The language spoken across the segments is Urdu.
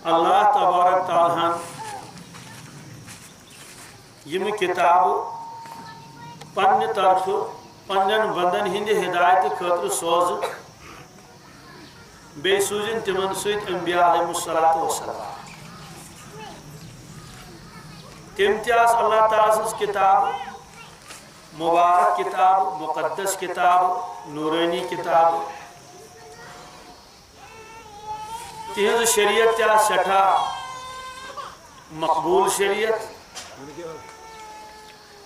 اللہ تبارک تعالیٰ یم کتاب پنہ طرف پنن بندن ہند ہدایت خاطر سوز بی سوزن تمن ست انبیاء علیہ السلام تم تیاس اللہ تعالیٰ سز کتاب مبارک کتاب مقدس کتاب نورانی کتاب تہذ شریعت تیا سٹھا مقبول شریعت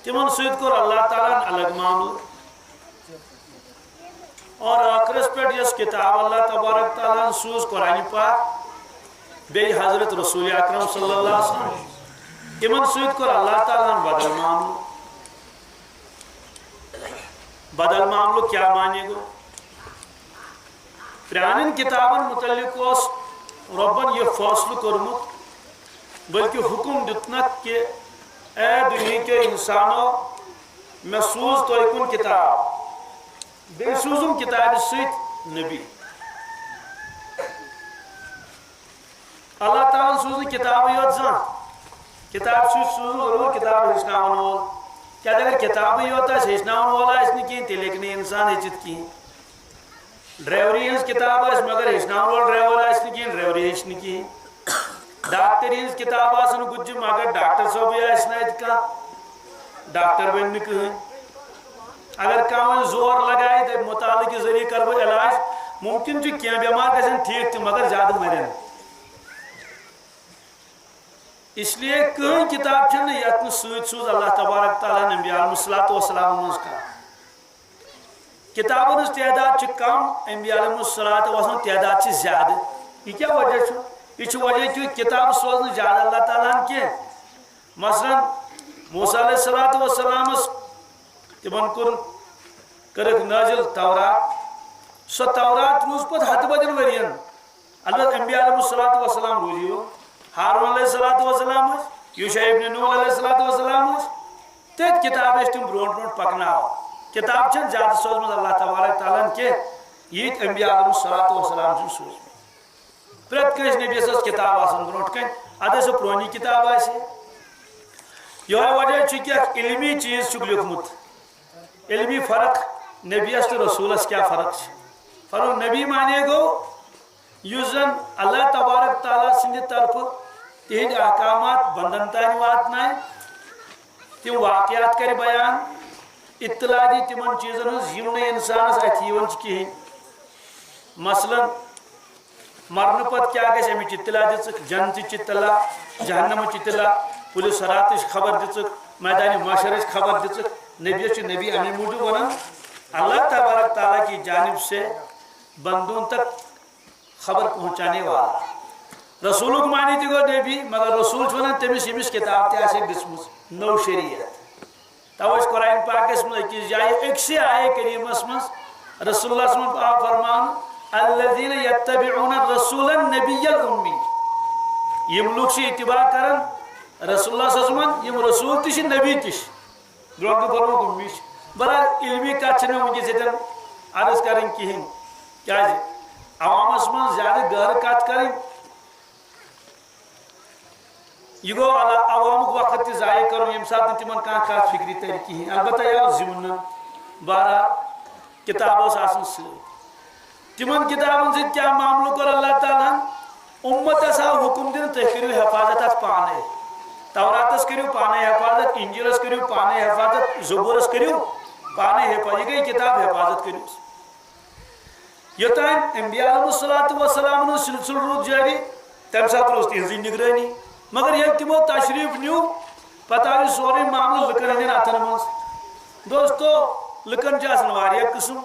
تمن ست کور اللہ تعالیٰ الگ معاملہ اور آخرس پہ یس کتاب اللہ تبارک تعالیٰ سوز قرآن پاک بی حضرت رسول اکرم صلی اللہ علیہ وسلم تمن ست کور اللہ تعالیٰ بدل معاملہ کیا مانے گو پرانن کتابن متعلق اس ربن یہ فاصلہ کورمت بلکہ حکم دتنک کہ اے دنیا کے انسانوں میں سوز تو کن کتاب بے سوزم کتاب ست نبی اللہ تعالیٰ سوزن کتاب یوت زان کتاب سوزن ضرور کتاب ہچناون وول کیا اگر کتاب یوت ہچناون وول آس نکین تیل ہیکہ انسان ہچت کہین ڈرائیوری ہز کتاب آس مگر ہچناون وول ڈرائیور آس نکین ڈرائیوری ہچ نکین ڈاکٹر ہز کتاب آسن گجم مگر ڈاکٹر صاحب آس نا اتنا ڈاکٹر بن کہین اگر کم زور لگائے تو مطالعہ کے ذریعے کر بہ علاج ممکن کی بیمار گھن ٹھیک تہ مگر زیادہ مرن اس لیے کہیں کتاب چھ یت ست سوز اللہ تبارک تعالیٰ نبی علیہ السلام مز کر کتابن ہز تعداد کم انبیاء علیہ السلام تعداد زیادہ یہ کیا وجہ یہ وجہ کہ کتاب سوزن زیادہ اللہ تعالیٰ کی مثلا موسیٰ علیہ السلام تمن کرک نازل تورات سو تورات روز پت ہتھ بدن ورین البتہ انبیاء علیہ السلام روزیو ہارون علیہ السلام یوشع ابن نون علیہ السلام تت کتاب تم برونٹ برونٹ پکنا کتاب چھ زیادہ سوزمت اللہ تبارک تعالیٰ کہ یہ انبیاء علیہ السلام سوز پریت کس نبی کتاب آسان برونٹ کن ادھر سو پرانی کتاب آسے یہ وجہ کہ علمی چیز لکھمت علمی فرق نبیس تو رسولس کیا فرق فرق نبی مانے گو یوزن اللہ تبارک تعالیٰ سند طرف تہند احکامات بندن تان واتن تم واقعات کر بیان اطلاع دی تمن چیزن یم انسانس ات کہین مثلا مرن پت کیا گھس امچ اطلاع دچ جنت اطلاع جہنم اطلاع پولیس رات خبر دچ میدان معاشر خبر دچ نبی امی موجود ونان اللہ تبارک تعالیٰ کی جانب سے بندوں تک خبر پہنچانے والا رسول کو مانی تھی گو نبی مگر رسول ونان تمس یمس کتاب تہ دسمس نو شریعت توش قرآن پاکس من اکس جائے اکسی آئے کریمس من رسول اللہ صلی اللہ علیہ وسلم فرمان الذین یتبعون الرسول النبی الامی یم لوگ سے اتباع کرن رسول اللہ صلی اللہ علیہ وسلم یم رسول تش نبی تش برونہ فرمو گمیش برحال علمی کت ونکس یتن عرض کریں کہین کیا عوامس من زیادہ گہر کت کریں یہ گو عوامک وقت تہ ضائع کرن یم سات تمن کانٛہہ کت فکری تر کہین البتہ یہ زمن بہرحال کتاب آسان ست تمن کتابن ست کیا معاملہ کر اللہ تعالیٰ امتس آو حکم دن تھی کرو حفاظت ات پانے توراتس کرو پانے حفاظت انجیلس کرو پانے حفاظت زبورس کرو پانے حفاظت یہ گئی کتاب حفاظت کرو یوتان انبیاء علیہ السلام سلسل رود جاری تم سات روز تہذی نگرانی مگر یہ تمو تشریف نیو پتہ آئی سوری معاملہ لکن ہندین اتن مز دوستو لکن آسان واریاہ قسم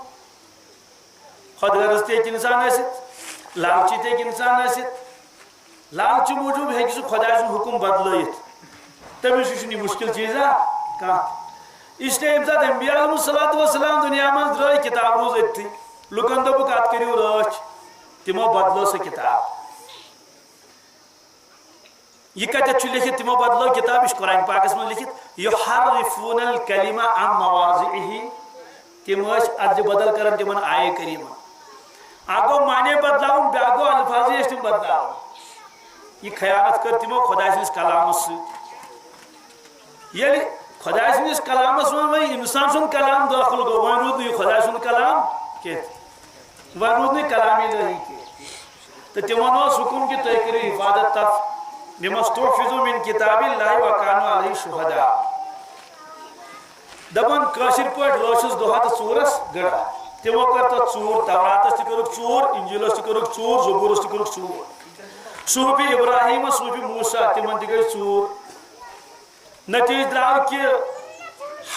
خود غرض تہ انسان ٲسِتھ لالچی تہ انسان ٲسِتھ لالچ موجود ہیٚکہِ سُہ خۄداے سُنٛد حکم بدلٲیِتھ تٔمِس چھُنہٕ یہِ مُشکل چیٖزا کانٛہہ اسلیے ییٚمہِ ساتہٕ انبیاء علیہ السلام دُنیا منٛز درٛٲے کِتاب روٗز أتتھٕے لُکن دوٚپُکھ اَتھ کٔرِو رٲچھ تِمو بدلٲو سۄ کِتاب یہ کتھ لکھت تمو بدلو کتاب یہ قرآن پاکس من لکھت یحرفون الکلمہ عن مواضعہ تم ادل بدل کرن تمن آئے کریمہ اگو معنی بدلاؤن بیاگو الفاظ تم بدلاؤ یہ خیانت کر تمو خدا سندس کلامس یل خدا سندس کلامس من انسان سن کلام داخل گو ون رود یہ خدا سن کلام کی ون رود نہیں کلام الہی کی تو تمن حکم کہ تھی کرو حفاظت تف بمستحفظوا من کتاب اللہ وکانوا علیہ شہداء دپان کاشر پہ لوشس دہا تو ژورس گڑا تمو کر تک ژور توراتس تہ کرک ژور انجیلس تہ کرک ژور زبورس تہ کرک ژور صحف ابراہیم صحف موسیٰ تمن تہ گئی ژور نتیجہ درو کہ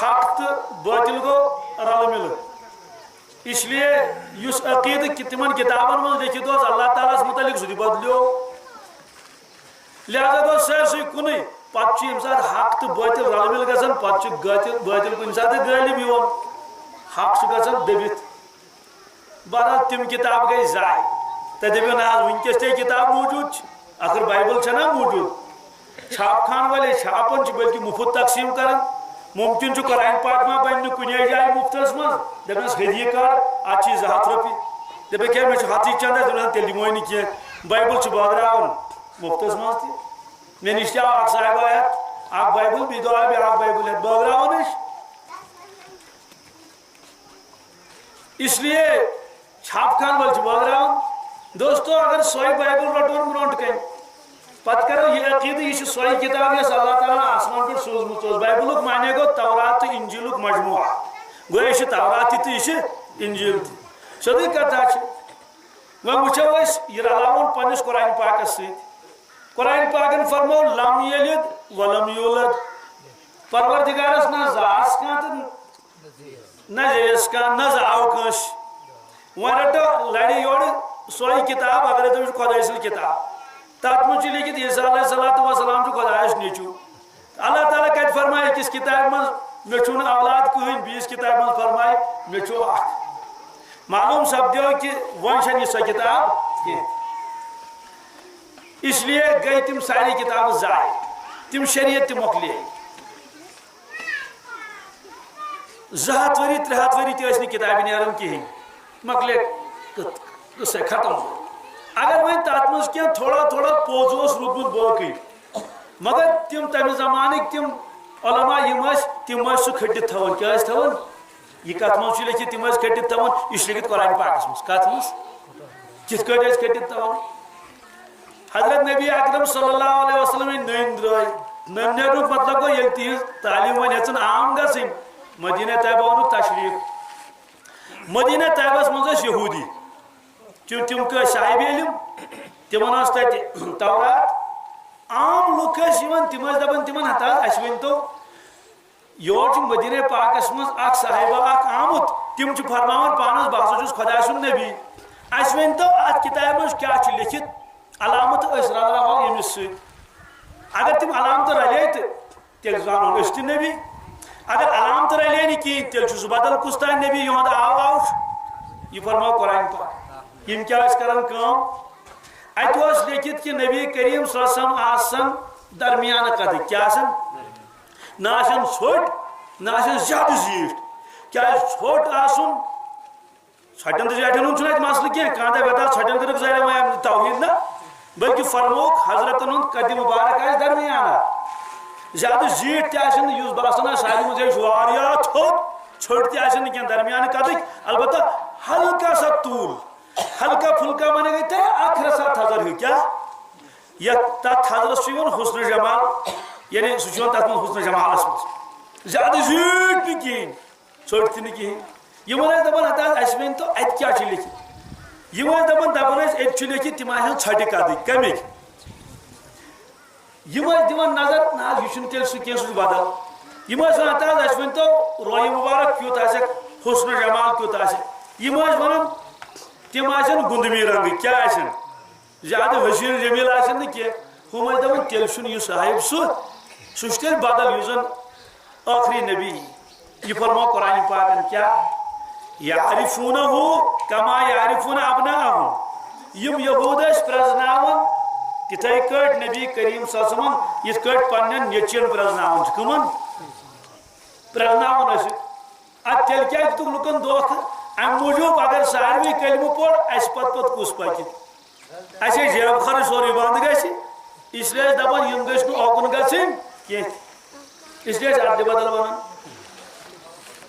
حق تو باطل گو رل مل اس لیے اس عقید تمن کتابن من لکھت اللہ تعالیٰ متعلق سہ بدلیو لہذا گو سرسے کن پتہ یم سات حق تو باطل رل مل گھان پتہ باطل کن سات غالب یون حق گھان دبت بہرحال تم کتاب گئی ضائع تو دپو نا ونکس تے کتاب موجود آخر بائبل چھنا موجود چھاپ خان والے چھاپن بلکہ مفت تقسیم کران ممکن قرآن پاک ما بن کن جائے مفتس من دپس ہدیہ کر ات 200 روپیہ دپے کیا مے ہاتھی چند دپان تیل دموے نا کی بائبل بٲگراوان مفتس من تہ مے نش تہ اکھ صاحب آیت اکھ بائبل بی دو بیاکھ بائبل بٲگراوان اس لیے چھاپ خان ول بٲگراوان دوستو اگر سوئی بائبل رٹون برونٹ کن پتہ کرو یہ عقیدہ یہ سوئی کتاب یس اللہ تعالیٰ آسمان پہ سوزمت بائبلک مانے گو تورات تو انجیلک مجموعہ گو یہ تورات تو یہ انجیل تہ سیودی کتھا وۄنۍ وٕچھو أسۍ یہ رلاون پنس قرآن پاکس سۭتۍ قرآن پاکن فرمو لم یلد ولم یولد پروردگارس نہ زاس کانٛہہ تہٕ نہ زیس کانٛہہ نہ زاو کٲنٛسہِ وۄنۍ رٹو لڑِ یورٕ سوئی کتاب اگر تم خدا سن کتاب تر من لکھت عیسیٰ علیہ السلام خدایس نیچو اللہ تعالیٰ کت فرمائے کس کتاب من مے چھن اولاد کہین بیس کتاب من فرمائے مے چھو اخ معلوم سپدیو کہ ون چھن یہ سو کتاب کی اس لیے گئی تم ساری کتاب ضائع تم شریعت تہ مکلیے 200 ؤری 300 ؤری تہ ٲسۍ نہٕ کتابہِ نیران کہین مکلے قصہ ختم اگر وۄنۍ تتھ منٛز کینٛہہ تھوڑا تھوڑا پوٚز اوس روٗدمُت باقٕے مگر تم تمہِ زمانٕکۍ تم علما یم ٲسۍ تم ٲسۍ سُہ کھٔٹِتھ تھاوان کیٛاہ ٲسۍ تھاوان یہ کتھ منٛز چھُ لیکھِتھ تم ٲسۍ کھٔٹِتھ تھاوان یہ چھُ لیکھِتھ قرآن پاکس منٛز کتھ منٛز کِتھ کٲٹھۍ ٲسۍ کھٔٹِتھ تھاوان حضرت نبی اکرم صلی اللہ علیہ وسلم نٔنۍ درٛاے نٔنۍ نیرنُک مطلب گوٚو ییٚلہِ تِہنٛز تعلیٖم وۄنۍ ہیٚژٕن عام گژھٕنۍ مدینہ طیبہ ووٚنُکھ تشریٖف مدینہ طیبہس منٛز ٲسۍ یہوٗدی تم صاحب علم تمن تتہ تورات عام لُکھ تم دپان تمن ہتا اس ؤنتو یور مدینہ پاکس مز اخ صاحبہ اخ آمت تم فرماوان پانس بہ ہسا چھس خدا سُنٛد نبی اس ؤنتو ات کتاب مز کیا لکھت علامت اس رلاوان یمس سۭتۍ اگر تم علامت رلے تو تیل زانو اس تہ نبی اگر علامت رلے نہٕ کہین تیل سُہ بدل کُس تانۍ نبی یہند آو یہ فرماو قرآن پاک یم کیا کران کام ات لیکھت کہ نبی کریم صلی اللہ علیہ وسلم آسن درمیان قد کیا نہ ژھوٹ نہ زیادہ زیٹھ کیا ژھوٹ آسن ژھٹن تو زیٹھن ہند ات مسئلہ کی کانٛہہ دپہِ ژھٹن کٔرٕکھ ظٲہر وۄنۍ توحیٖد نہ بلکہ فرموک حضرتن ہند قد مبارک آسہِ درمیان زیادہ زیٹھ تہِ آسن یُس باسان آسہِ سارے منٛز یہِ چھُ واریاہ تھوٚد ژھوٚٹ تہِ آسن نہٕ کینٛہہ درمیان قدٕکۍ البتہ ہلکا سا طول ہلکا پھلکا مانے گئی تھے آخر سا تھزر ہو کیا یا تات تھزرس چھو حسن جمال یعنی سوچون تات من حسن جمال اس زیادہ زیٹ نہ کہین ژھوٹ تہ نہ کہین یم ٲسۍ دپان ہتا اَسہِ ؤنۍ تو اتہِ کیٛاہ چھُ لیکھِتھ یم ٲسۍ دپان ٲسۍ اتہِ چھُ لیکھِتھ تِم آسن ژھٹہِ قدٕکۍ کمِکۍ یم ٲسۍ دِوان نظر نہ یہِ چھُنہٕ تیٚلہِ سُہ کینٛہہ سُہ چھُ بدل یم ٲسۍ ونان ہتا اَسہِ ؤنۍ تو رویہِ مُبارک کیُتھ آسٮ۪کھ حسن جمال کیُتھ آسہِ یم ٲسۍ ونان تم آسن گندمی رنگ کیا آسن زیادہ حسین جمیل آسن نہ کینٛہہ ہم ٲسۍ دپان تیٚلہِ چھُنہٕ یہِ صاحب سُہ چھُ تیٚلہِ بدل یُس زن ٲخری نبی یہ فرماو قرآن پاکن کیا یعرفونہ کما یعرفون ابناءہم یم یہود ٲسۍ پرزناوان تِتھے کٲٹھۍ نبی کریم صلی اللہ علیہ وسلم یِتھ کٲٹھۍ پننٮ۪ن نیٚچوٮ۪ن پرزناوان چھِ کٕمن پرزناوان ٲسِکھ اد تیٚلہِ کیٛازِ دِتُکھ لُکن دھوکہٕ ام موجوب اگر ساروی کلمہ پور اس پت کس پکہ اے جیب خرچ سوری بند گژھِ اس لیے دپان یم گژھِ نہٕ اوکُن گژھٕنۍ کینٛہہ اس لیے ادلہِ بدل ونان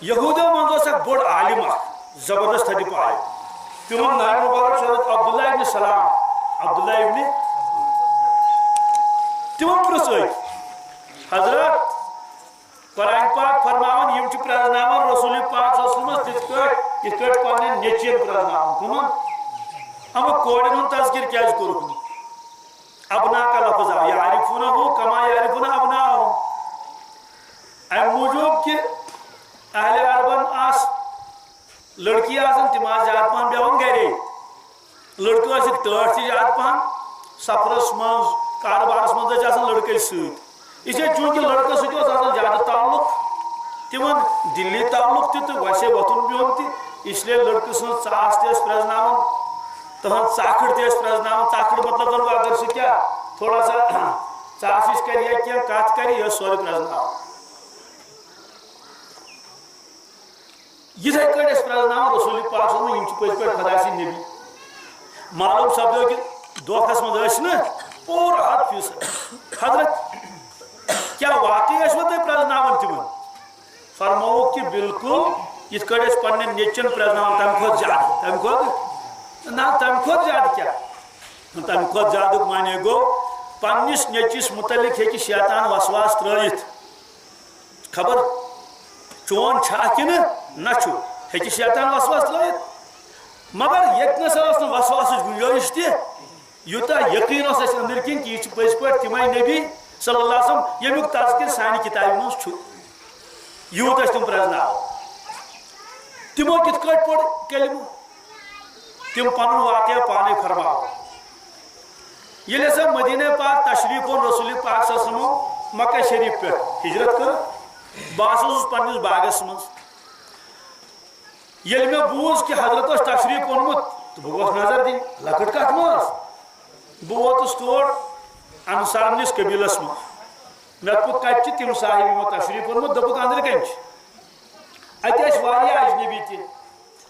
یہوٗدیو منٛز اوس اکھ بوٚڑ عالم اکھ زبردست تھدِ پاے تِہُنٛد ناو مُبارک چھُ حضرت عبداللہ ابن سلام عبداللہ ابن تِمو پرٛژھ أکۍ حضرت قرآن پاک فرماوان یم چھِ پرٛزناوان رسول پاک صلی اللہ علیہ وسلم تِتھ کٲٹھۍ یِتھ کٲٹھۍ پننٮ۪ن نیٚچوٮ۪ن پرٛزناوان کٕمن اما کورٮ۪ن ہُنٛد تذکر کیٛازِ کوٚرُکھ نہٕ ابنا کا لفظ آو یعرفونہُ کما یعرفون ابناءہم امہِ موٗجوٗب کہ اہل عربن آس لڑکی آسان تِم آسہٕ زیادٕ پہن بیٚہوان گرے لڑکہٕ ٲسِکھ ٹٲٹھ تہِ زیادٕ پہن سفرس منٛز کاربارس منٛز ٲسۍ آسان لڑکے سۭتۍ اس لیے چوٗنٛکہِ لڑکہٕ سۭتۍ اوس آسان زیادٕ تعلق تِمن دِلی تعلق تہِ تہٕ ویسے وۄتھُن بِہُن تہِ اس لیے لڑکہٕ سٕنٛز ژاس تہِ ٲسۍ پرٛزناوان تہنٛز ژاکھٕڑ تہِ ٲسۍ پرٛزناوان ژاکھٕڑ مطلب ونہٕ بہٕ اگر سُہ کیٛاہ تھوڑا سا ژاس ہِش کرِ یا کینٛہہ کتھ کرِ یہِ ٲس سورُے پرٛزناوان یِتھے کٲٹھۍ ٲسۍ پرٛزناوان رسول پاک صلی یِم چھِ پٔزۍ پٲٹھۍ خۄدا سٕنٛدۍ نبی معلوم سپدیو کہ دھوکھس منٛز ٲسۍ نہٕ پوٗرٕ 100% حضرت کیٛاہ واقعی ٲسوٕ تُہۍ پرٛزناوان تِمن فرمووُکھ کہ بالکل یِتھ کٲٹھۍ أسۍ پننٮ۪ن نیٚچوٮ۪ن پرٛزناوان تمہِ کھۄتہٕ زیادٕ تمہِ کھۄتہٕ نہ تمہِ کھۄتہٕ زیادٕ کیٛاہ تمہِ کھۄتہٕ زیادُک معنی گوٚو پننِس نیٚچوِس متعلق ہیٚکہِ شیطان وسواس ترٲیِتھ خبر چون چھا کِنہٕ نہ چھُ ہیٚکہِ شیطان وسواس ترٲیِتھ مگر ییٚتنس ٲس نہٕ وسواسٕچ گُنجٲیِش تہِ یوٗتاہ یقیٖن اوس اَسہِ أنٛدٕرۍ کِنۍ کہِ یہِ چھُ پٔزۍ پٲٹھۍ تِمے نبی صلی اللہ علیہ وسلم ییٚمیُک تذکر سانہِ کِتابہِ منٛز چھُ یوٗت ٲسۍ تِم پرٛزناوان تِمو کِتھ کٲٹھۍ پوٚر کلمہٕ تِم پنُن واقعہ پانے فرماوان ییٚلہِ ہسا مدیٖنہ پاک تشریٖف اوٚن رسول پاک صلی اللہ علیہ وسلم مکہ شریٖف پٮ۪ٹھ ہجرت کٔر بہٕ ہسا اوسُس پننِس باغس منٛز ییٚلہِ مےٚ بوٗز کہِ حضرت اوس تشریٖف اوٚنمُت تہٕ بہٕ گوٚوس نظر دِنۍ لۄکٕٹ کتھ مہ ٲس بہٕ ووتُس تور انصارنِس قبیٖلس منٛز مےٚ دوٚپُکھ کتہِ چھِ تِم صاحب یِمو تشریٖف اوٚنمُت دوٚپُکھ أنٛدرٕ کَنۍ چھِ اَتہِ ٲسۍ واریاہ اجنبی تہِ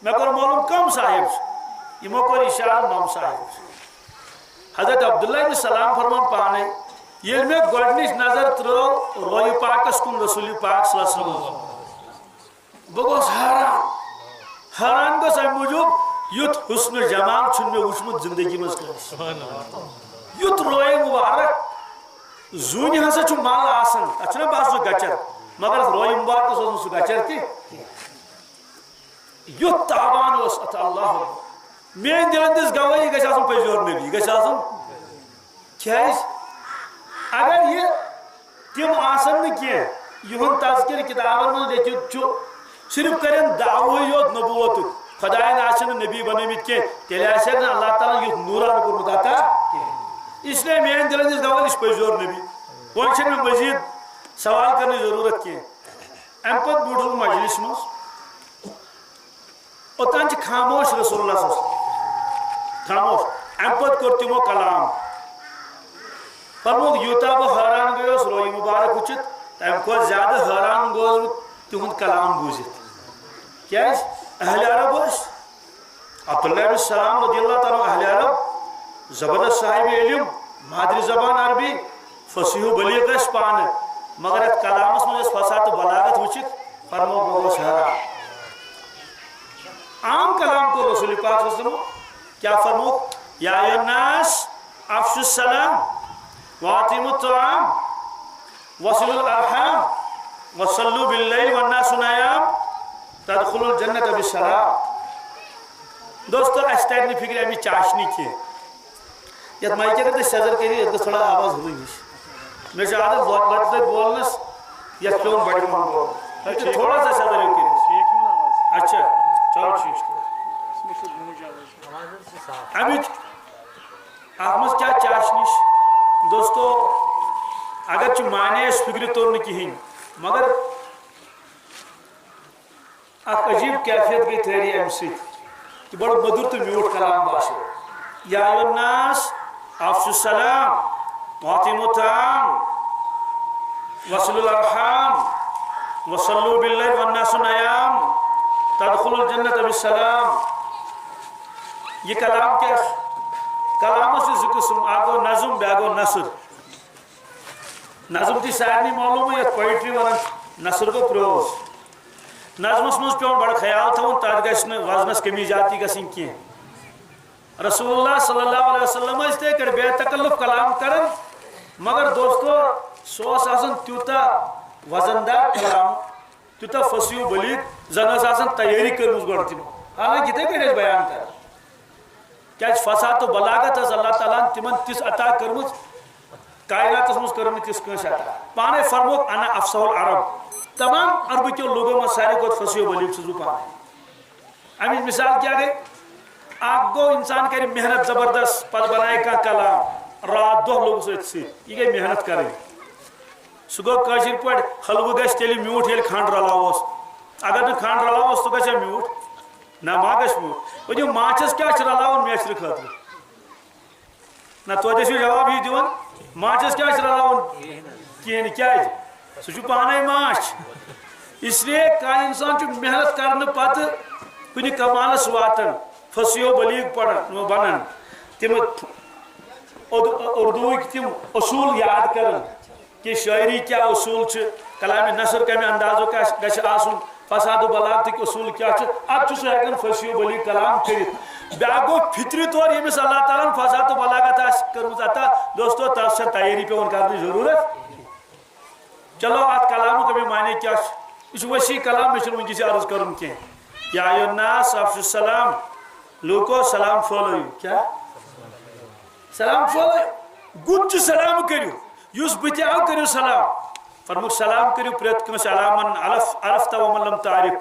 مےٚ کوٚر معلوٗم کم صاحب چھِ یِمو کوٚر اِشارٕ نۄم صاحب چھِ حضرت عبداللہ ابن سلام فرمان پانے ییٚلہِ مےٚ گۄڈنِچ نظر ترٲو رویہِ پاکس کُن رسول پاک صلی اللہ علیہ وسلم بہٕ گوٚوس حٲران گوٚس امہِ موٗجوٗب یُتھ حُسنہٕ جمال چھُنہٕ مےٚ وٕچھمُت زندگی منٛز کٲنٛسہِ یُتھ رویہِ مُبارک زوٗنہِ ہسا چھُ مل آسان تتھ چھُنہ باسان سُہ گچر مگر اتھ رویہِ مُبارکس اوس نہٕ سُہ گچر تہِ یُتھ تابان اوس اتھ اللہ میٲنۍ دِلن دِژ گوٲہی یہِ گژھِ آسُن پٔزیور نبی یہِ گژھِ آسُن کیٛازِ اگر یہِ تِم آسن نہٕ کینٛہہ یِہُنٛد تذکر کِتابن منٛز لیکھِتھ چھُ صرف کرن دعوٕے یوت نبوتُک خۄداین آسن نہٕ نبی بنٲومٕتۍ کینٛہہ تیٚلہِ آسہِ نہٕ اللہ تعالیٰ یُتھ نوٗران کوٚرمُت عطا اس لیے میٲنۍ دِلن دِژ گوٲہی یہِ چھُ پٔزیور نبی وۄنۍ چھنہٕ مےٚ مزیٖد سوال کرنٕچ ضروٗرت کینٛہہ امہِ پتہٕ بیوٗٹھُس بہٕ مجلس منٛز اوٚتام چھِ خاموش رسول اللہ صلی اللہ علیہ وسلم خاموش امہِ پتہٕ کوٚر تِمو کلام فرمووُکھ یوٗتاہ بہٕ حٲران گٔیوس رویہِ مُبارک وٕچھِتھ تمہِ کھۄتہٕ زیادٕ حٲران گوٚوس بہٕ تِہُنٛد کلام بوٗزِتھ کیٛازِ اہلِ عرب ٲسۍ عبداللہ ابن سلام رضی اللہ تعالیٰ اہلِ عرب زبردست صاحب علم مادری زبان عربی فصیح و بلیغ ٲسۍ پانہٕ مگر یتھ کلامس منٛز ٲسۍ فصاحت تہٕ بلاغت وٕچھِتھ فرمووُکھ بہٕ گوٚوس حٲران عام کلام کوٚر رسول پاک صلی اللہ علیہ وسلم کیٛاہ فرمووُکھ یا ایُہا الناس افشوا السلام واطعموا الطعام وصلوا الارحام وصلوا باللیل والناس نیام تدخلوا الجنة بسلام دوستو اسہِ ترِ نہٕ فکرِ امِچ چاشنی کینٛہہ یتھ مایکہِ اگر تُہۍ سیٚزر کٔرِو یتھ گٔژھ تھوڑا آواز ہُرٕنۍ ہِش مےٚ چھُ عادت لۄکٹہِ لٹہِ بولنس یتھ پیوٚن بڑِ پہن بولُن تھوڑا سا سیٚزر ہیٚو کٔرِتھ اچھا چلو ٹھیٖک چھُ امِچ اتھ منٛز کیٛاہ چاشنی چھِ دوستو اگر چھُ معنی اسہِ فکرِ توٚر نہٕ کِہیٖنۍ مگر اکھ عجیب کیفیت گئی تھٲری امہِ سۭتۍ کہ بڑٕ مٔدُر تہٕ میوٗٹھ کلام باسیو یا ایُہا الناس افشوا السلام واطعموا الطعام وصلوا الارحام وصلوا باللیل والناس نیام تدخلوا الجنة بسلام یہ کلام کیا کلامس چھِ زٕ قٕسم اکھ گوٚو نظم بیٛاکھ گوٚو نثر نظم تھی سارے معلوم ہے پوئٹری ونان نثر گو پروز نظمس مز پیون بڑا خیال تھون تر گھن وزنس کمی جاتی گھن کی رسول اللہ صلی اللہ علیہ وسلم تے کر بے تکلف کلام کرن مگر دوستو سوس آسن تیوتا وزندار کلام تیوتا فصیح و بلیغ زن آسن تیاری کرمز گوڑتی حالانکہ تے کر بیان کر کیا فساد و بلاغت از اللہ تعالیٰ تمن تس عطا کرمز کائنات مز کرم تس کنس عطا پانے فرموک انا افصح العرب تمام عرب کے لوگوں میں سارے کو فصیح و بلیغ سزو پانے امی مثال کیا گئی آپ گو انسان کرے محنت زبردست پت بنائے کا کلام رات دو لوگ سے یہ گئی محنت کرے سہ گو کاشر پہ حلوہ گھس تیل میوٹ یل کھنڈ رلاوس اگر نہ کھنڈ رلاوس تو گھا میوٹ نہ ما گھس میوٹ وہ جو ماچس کیا رلاون میچر خاطر نہ توتہ جواب یہ دون ماچس کیا رلاون کہین کیا سہ پانے ماچ اس لیے کان انسان محنت کرنے پتہ کن کمالس واتن فصیح و بلیغ پڑھن بنن تم اردوک تم اصول یاد کرن کہ شاعری کیا اصول کلام نثر کمہ اندازو گھس آسن فساد و بلاغتک اصول کیا اب سہ ہیکن فصیح و بلیغ کلام کرت بیا گو فطری طور یمس اللہ تعالیٰ فساد و بلاغت کرمز عطا دوستو تس تیاری پیون کرنے ضرورت چلو ات کلام کا معنی کیا یہ وسیع کلام مجھے ونکس عرض کرن کی یا ایھا الناس افشوا السلام لوکو سلام پھولو کیا سلام پھولو گچ سلام کرو یس بت آو کرو سلام فرموک سلام کرو پریت کنس علامن عرفت ومن لم تعرف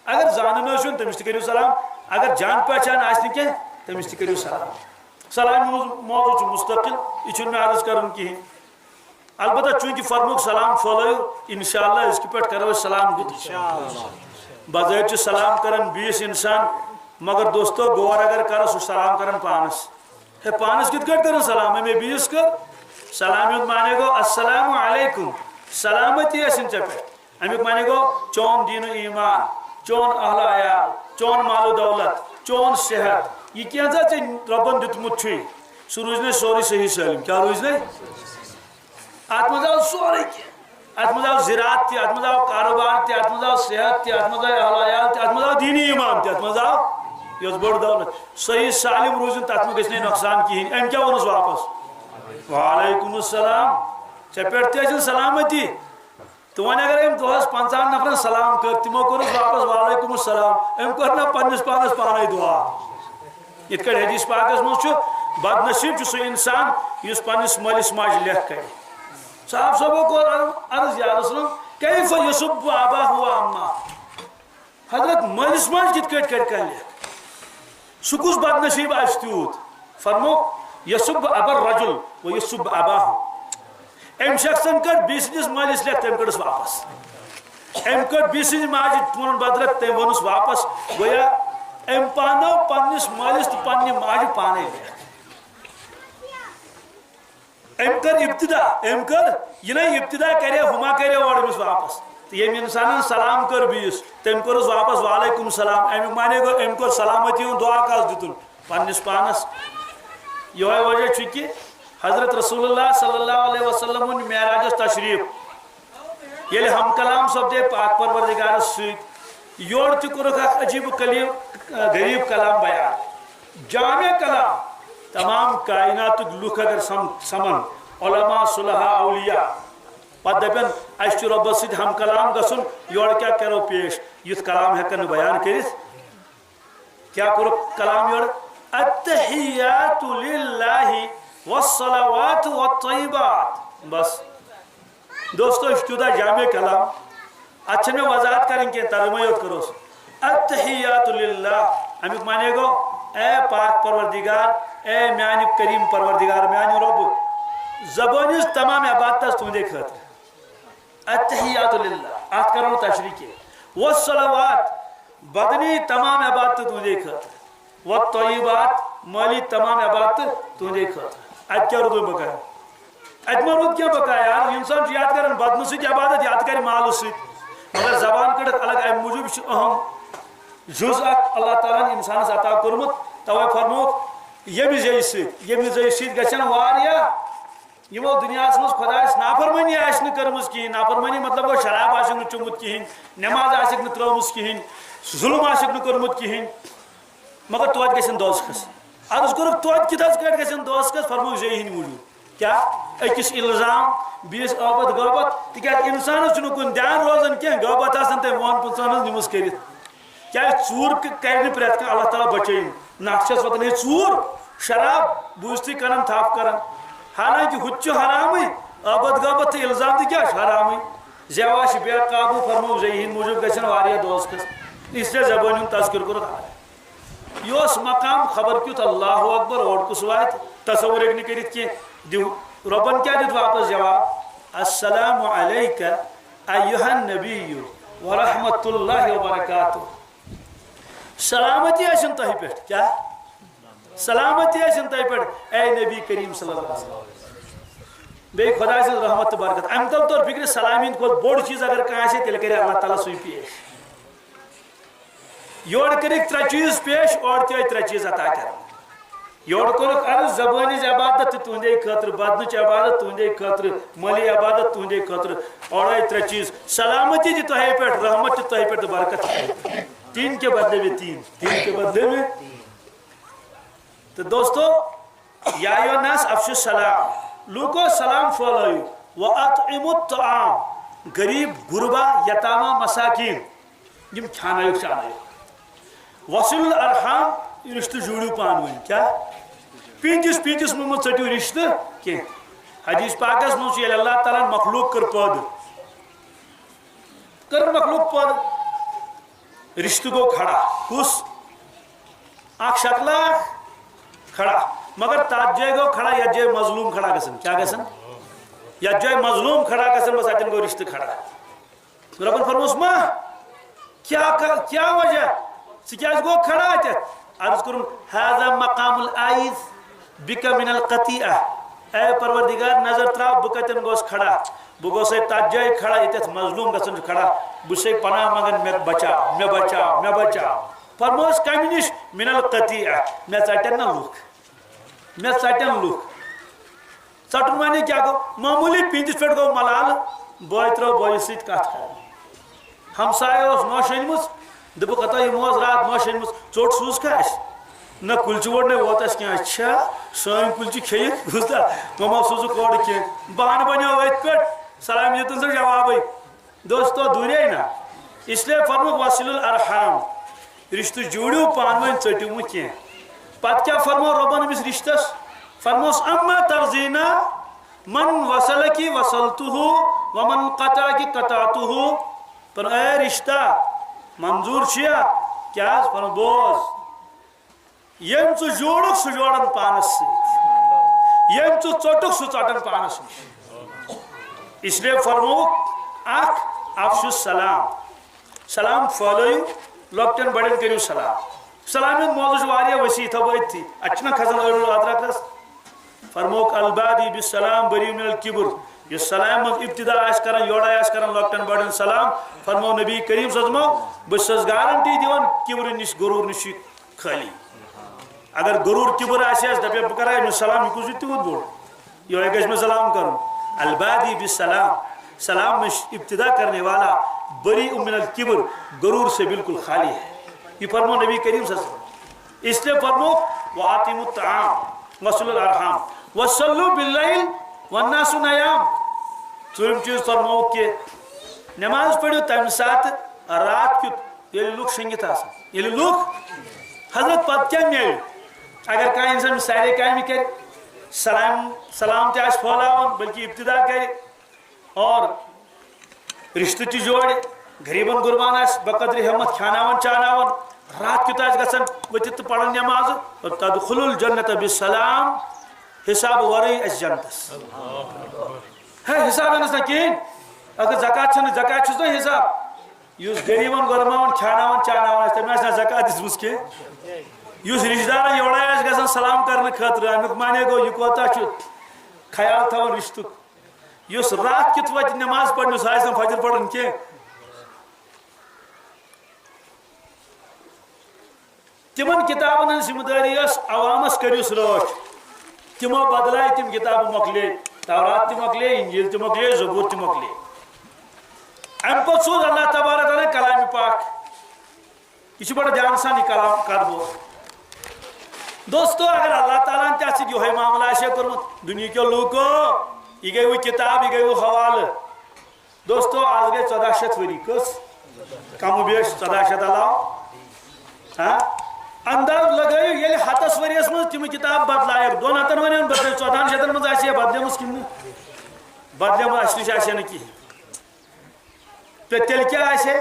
اگر زانن تمس تہ کرو سلام اگر جان پہچان آس کی تمس تہ کرو سلام سلام موضوع مستقل یہ میں عرض کرن کہین البتہ چونکہ فرموک سلام پھولو انشاءاللہ اس پہ کرو سلام گت بظاہر سلام کرن بیس انسان مگر دوستو غور اگر کر سہ سلام کرن پانس ہے پانس کت کرن سلام میں بیس کر سلام مانے گو السلام علیکم سلامتی ٲسِن ژےٚ پٮ۪ٹھ امیُک مانے گو چون دین و ایمان چون اہل عیال چون مال و دولت چون صحت یہ کینٛژھا ژےٚ رۄبن دیُتمُت چھُے سُہ روزِ نہٕ سورُے صحیح سٲلِم کیٛاہ روزِ نہٕ اتھ منٛز آو سورُے کینٛہہ اتھ منٛز آو زراعت تہِ اتھ منٛز آو کاروبار تہِ اتھ منٛز آو صحت تہِ اتھ منٛز آو اہل عیال تہِ اتھ منٛز آو دینی ایمان تہِ اتھ منٛز آو یۄس بٔڑ دولت صحیح سالم روزن تتھ منٛز گژھِ نہٕ نۄقصان کِہیٖنۍ أمۍ کیٛاہ ووٚنُس واپس وعلیکم السلام ژےٚ پٮ۪ٹھ تہِ ٲسِن سلامتی تو وۄنۍ اگر أمۍ دۄہس 50 نفرن سلام کٔر تِمو کوٚرُس واپس وعلیکم السلام أمۍ کوٚر نا پننس پانس پانے دعا یِتھ کٲٹھۍ حدیث پاکس منٛز چھُ بد نصیب چھُ سُہ انسان یُس پننس مٲلِس ماجہِ لیکھ کرِ صاحب صٲبو کوٚر عرض یا رسول اللہ کیف یسب اباہ و امہ حضرت مٲلِس ماجہِ کِتھ کٲٹھۍ کرِ کانٛہہ لیکھ سُہ کُس بد نصیب آسہِ تیوٗت فرموک یسب ابا الرجل و یسب اباہ ام شخصن کر بیس سندس مالس لیکھ تم کڑس واپس ام کڑ بیس سند ماجہ تون بدلت تم ونس واپس گویا ام پانو پنس مالس تو پنہ ماجہ پانے لیکھ ام کر ابتدا ام کر یہ ابتدا کرے ہما کرے وڑمس واپس تو یم انسان سلام کر بیس تم کورس واپس وعلیکم السلام امیک مانے گو ام کور سلامتی ہند دعا کس دتن پنس پانس یہ وجہ چھ کہ حضرت رسول اللہ صلی اللہ علیہ وسلم معراجس تشریف یل ہم کلام سپدے پاک پروردگارس ست یور تہ کورک اخ عجیب غریب کلام بیان جامع کلام تمام کائنات لوک اگر سمن علماء صلحاء اولیاء پتہ دپن اس ربس ست ہم کلام گسن یور کیا کرو پیش یت کلام ہیکن بیان کرت کیا کرو کلام یور التحیات للہ والصلوات والطیبات بس دوستو اشتدا جامع کلام اچھا میں وضاحت کریں کہ ترجمہ یوت کرو التحیات للہ امیک مانے گو اے پاک پروردگار اے میانی کریم پروردگار میانی رب زبانیس تمام عبادت تہندے خاطر التحیات للہ ات کرو تشریح کے والصلوات بدنی تمام عبادت تہندے خاطر والطیبات مالی تمام عبادت تہندے خاطر ات کیا رود بقایا ات ما رود کیا بقایا یار انسان یاد کرن بدن ست عبادت یاد کر مال ست مگر زبان کڑت الگ ام موجود اہم جز اخ اللہ تعالیٰ انسانس عطا کورمت توے فرموک یم زی ست گژھن واریاہ یمو دنیا مز خدایس نافرمانی کرمز کہین نافرمانی مطلب گو شراب آسک چومت کہین نماز آسک ترمز کہین ظلم آسک کورمت کہین مگر توت گژھن دوزخس عرض کورک توت کتھس کٹ گژھن دوزخس فرمو زی ہند موجود کیا اکس الزام بیس غیبت غیبت تکیاز انسانس چھنہ کن دھیان روزان کی غیبت آسان تم وون پنچان نمس کرت کیا ژور کر پریت کھانا اللہ تعالیٰ بچائن نقشس وتن ہے ژور شراب بوزتی کران تھپ کران حالانکہ ہتھ حرام غیبت غیبت الزام تہ کیا حرام زیواش بے قابو فرمو زی ہند موجود گژھن واریاہ دوزخس اس لیے زبان ہند تذکر کورت یہ مقام خبر کیت اللہ اکبر اوڑ کس وات تصور ہیک کرت کی دیو ربن کیا دیت واپس جواب السلام علیکہ ایہا النبی ورحمۃ اللہ وبرکاتہ سلامتی آسن تہ پہ کیا سلامتی آسن تہ پہ اے نبی کریم صلی اللہ علیہ وسلم بے خدا سے رحمت تو برکت ام تل طور فکر سلامین کو بوڑ چیز اگر کہیں سے تیل کرے اللہ تعالیٰ سوئی پیش یوڑ کرک ترے چیز پیش اور تیوئی ترے چیز عطا کر یوڑ کرک عرض زبانی عبادت تہندے خاطر بدنچ عبادت تہندے خاطر مالی عبادت تہندے خاطر اور ترے چیز سلامتی تہ تہ پہ رحمت تہ پہ برکت تین کے بدلے میں تین کے بدلے میں تو دوستو یا ایھا الناس افشوا السلام لوگو سلام پھیلائیو واطعموا الطعام غریب غربا یتاما مساکین یم کھانائیو چانائیو وصل الارحام رشتہ جوڑیو پان ون کیا پینتس مو ژٹیو رشتہ کی حدیث پاکس مجھ اللہ تعالیٰ مخلوق کر مخلوق پد رشتہ گو کھڑا کس اخ شکلا کھڑا مگر تات جائے گو کھڑا یا جائے مظلوم کھڑا گسن کیا گسن یا جائے مظلوم کھڑا گسن بس اتن گو رشتہ کھڑا ربن فرموس ما کیا وجہ سکیاز گو کھڑا اتت عرض کرم هذا مقام العائذ بک من القطیعہ اے پروردگار نظر تراو بکتن گوس کھڑا بگوسے تات جائے کھڑا اتت مظلوم گسن کھڑا بسے پناہ مگن میں بچا فرموس کمی نش من القطیعہ میں ژٹن نا لوک ژٹن مانے کیا گو معمولی پینتس پہ گو ملال بوائے ترو بوائے ست کت کر ہمسائے اس نوش انمس دپ کتا یہ موز رات نوش انمس ژوٹ سوز کا نہ کلچہ ووٹ نہ ووت اس کیا اچھا سن کلچہ کھیت بوزتا مما سوزو کوڑ کی بہان بنو ات پہ سلام یہ تن جواب دوستو دورے نا اس لیے فرمو وصل الارحام رشتہ جوڑیو پان ون ژٹیو کی پت کیا فرمو ربن امس رشتس فرموس اما ترزینا من وصل کی وصلتہ ومن قطع کی قطعتہ پر اے رشتہ منظور چھیا کیا فرمو بوز یم ژٕ جوڑک سہ جوڑن پانس ست یم ژٕ ژٹک سہ ژٹن پانس نش اس لیے فرمو اخ افشوا السلام سلام پھیلائیو لۄکٹٮ۪ن بڑٮ۪ن کٔرِو سلام موضوع واریاہ وسیع تھو اتھی اتنا کھسان أڑ ادرکس فرموک البادی بالسلام بری من الکبر یہ سلام ابتدا آس کران یوڑا آس کران لۄکٹٮ۪ن بڑٮ۪ن سلام فرمو نبی کریم صدمو بہٕ چھُس گارنٹی دِوان کبر نش غرور نش خالی اگر غرور کبر آسیس دپے بہٕ کرا أمِس سلام یہ کُس چھُ تیوٗت بوٚڑ یہوے گژھِ مےٚ سلام کرُن البادی بالسلام سلام میں ابتدا کرنے والا بری من الکبر غرور سے بالکل خالی ہے یہ فرمو نبی کریم صلی اللہ علیہ وسلم اس لیے فرمو وَآتِمُوا الطَّعَامَ وَصِلُوا الْأَرْحَامَ وَصَلُّوا بِاللَّيْلِ وَالنَّاسُ نِيَامٌ ژوٗرِم چیز فرمو کہ نماز پڑھو تمہ سات رات کیُت ییٚلہِ لُکھ شٔنگِتھ آسان ییٚلہِ لُکھ حضرت پتہٕ کیٛاہ میلہِ اگر کانٛہہ انسان سارے کامہِ کرِ سلام تہ آسہِ پھٲلاوان بلکہ ابتدا کرِ اور رشتہ تہ جوڑِ غریبن غربان آس بقدر ہمت کھاناون چاناون رات کیُت آسہِ گژھان ؤتھِتھ تہٕ پران نماز تدخلوا الجنت بالسلام حساب ورٲے اس جنتس ہے حساب انس نا کہین اگر زکات چھنہ زکات چھُس نا حساب یُس غریبن غربان کھاناون چاناون آسہِ تٔمۍ آسہِ نا زکات دِژمٕژ کینٛہہ یُس رشتہٕ دارن یورے آسہِ گژھان سلام کرنہٕ خٲطرٕ امیُک معنی گوٚو یہِ کوتاہ چھُ خیال تھاوان رشتُک یُس رات کیُت وتہِ نماز پرنہِ سُہ آسہِ نہٕ فجر پران کینٛہہ تمن کتابن ہن ذمہ داری عوامس کریو رٲچھ تمو بدلائے تم کتاب مۄکلے تورات تہ مکلے انجیل تہ مکلے زبور تہ مکلے ام پتہ سوز اللہ تبارک تعالیٰ کلام پاک یہ بڑا دھیان سان یہ کلام کت بول دوستو اگر اللہ تعالیٰ تہ یہ معاملہ کورمت دنیا کے لوکو یہ گئی وہ کتاب یہ گئی وہ حوالہ دوستو آج گئی 1400 ؤری کس کم و بیش 1400 علاوہ ہاں انداز لگائیو یل 7 ؤریس مز تم کتاب بدلائے 2 ہتن ورین بدل 1400 مز آسے بدلے کن بدلے اس نش آسے نا کہین تو تیل کیا آسے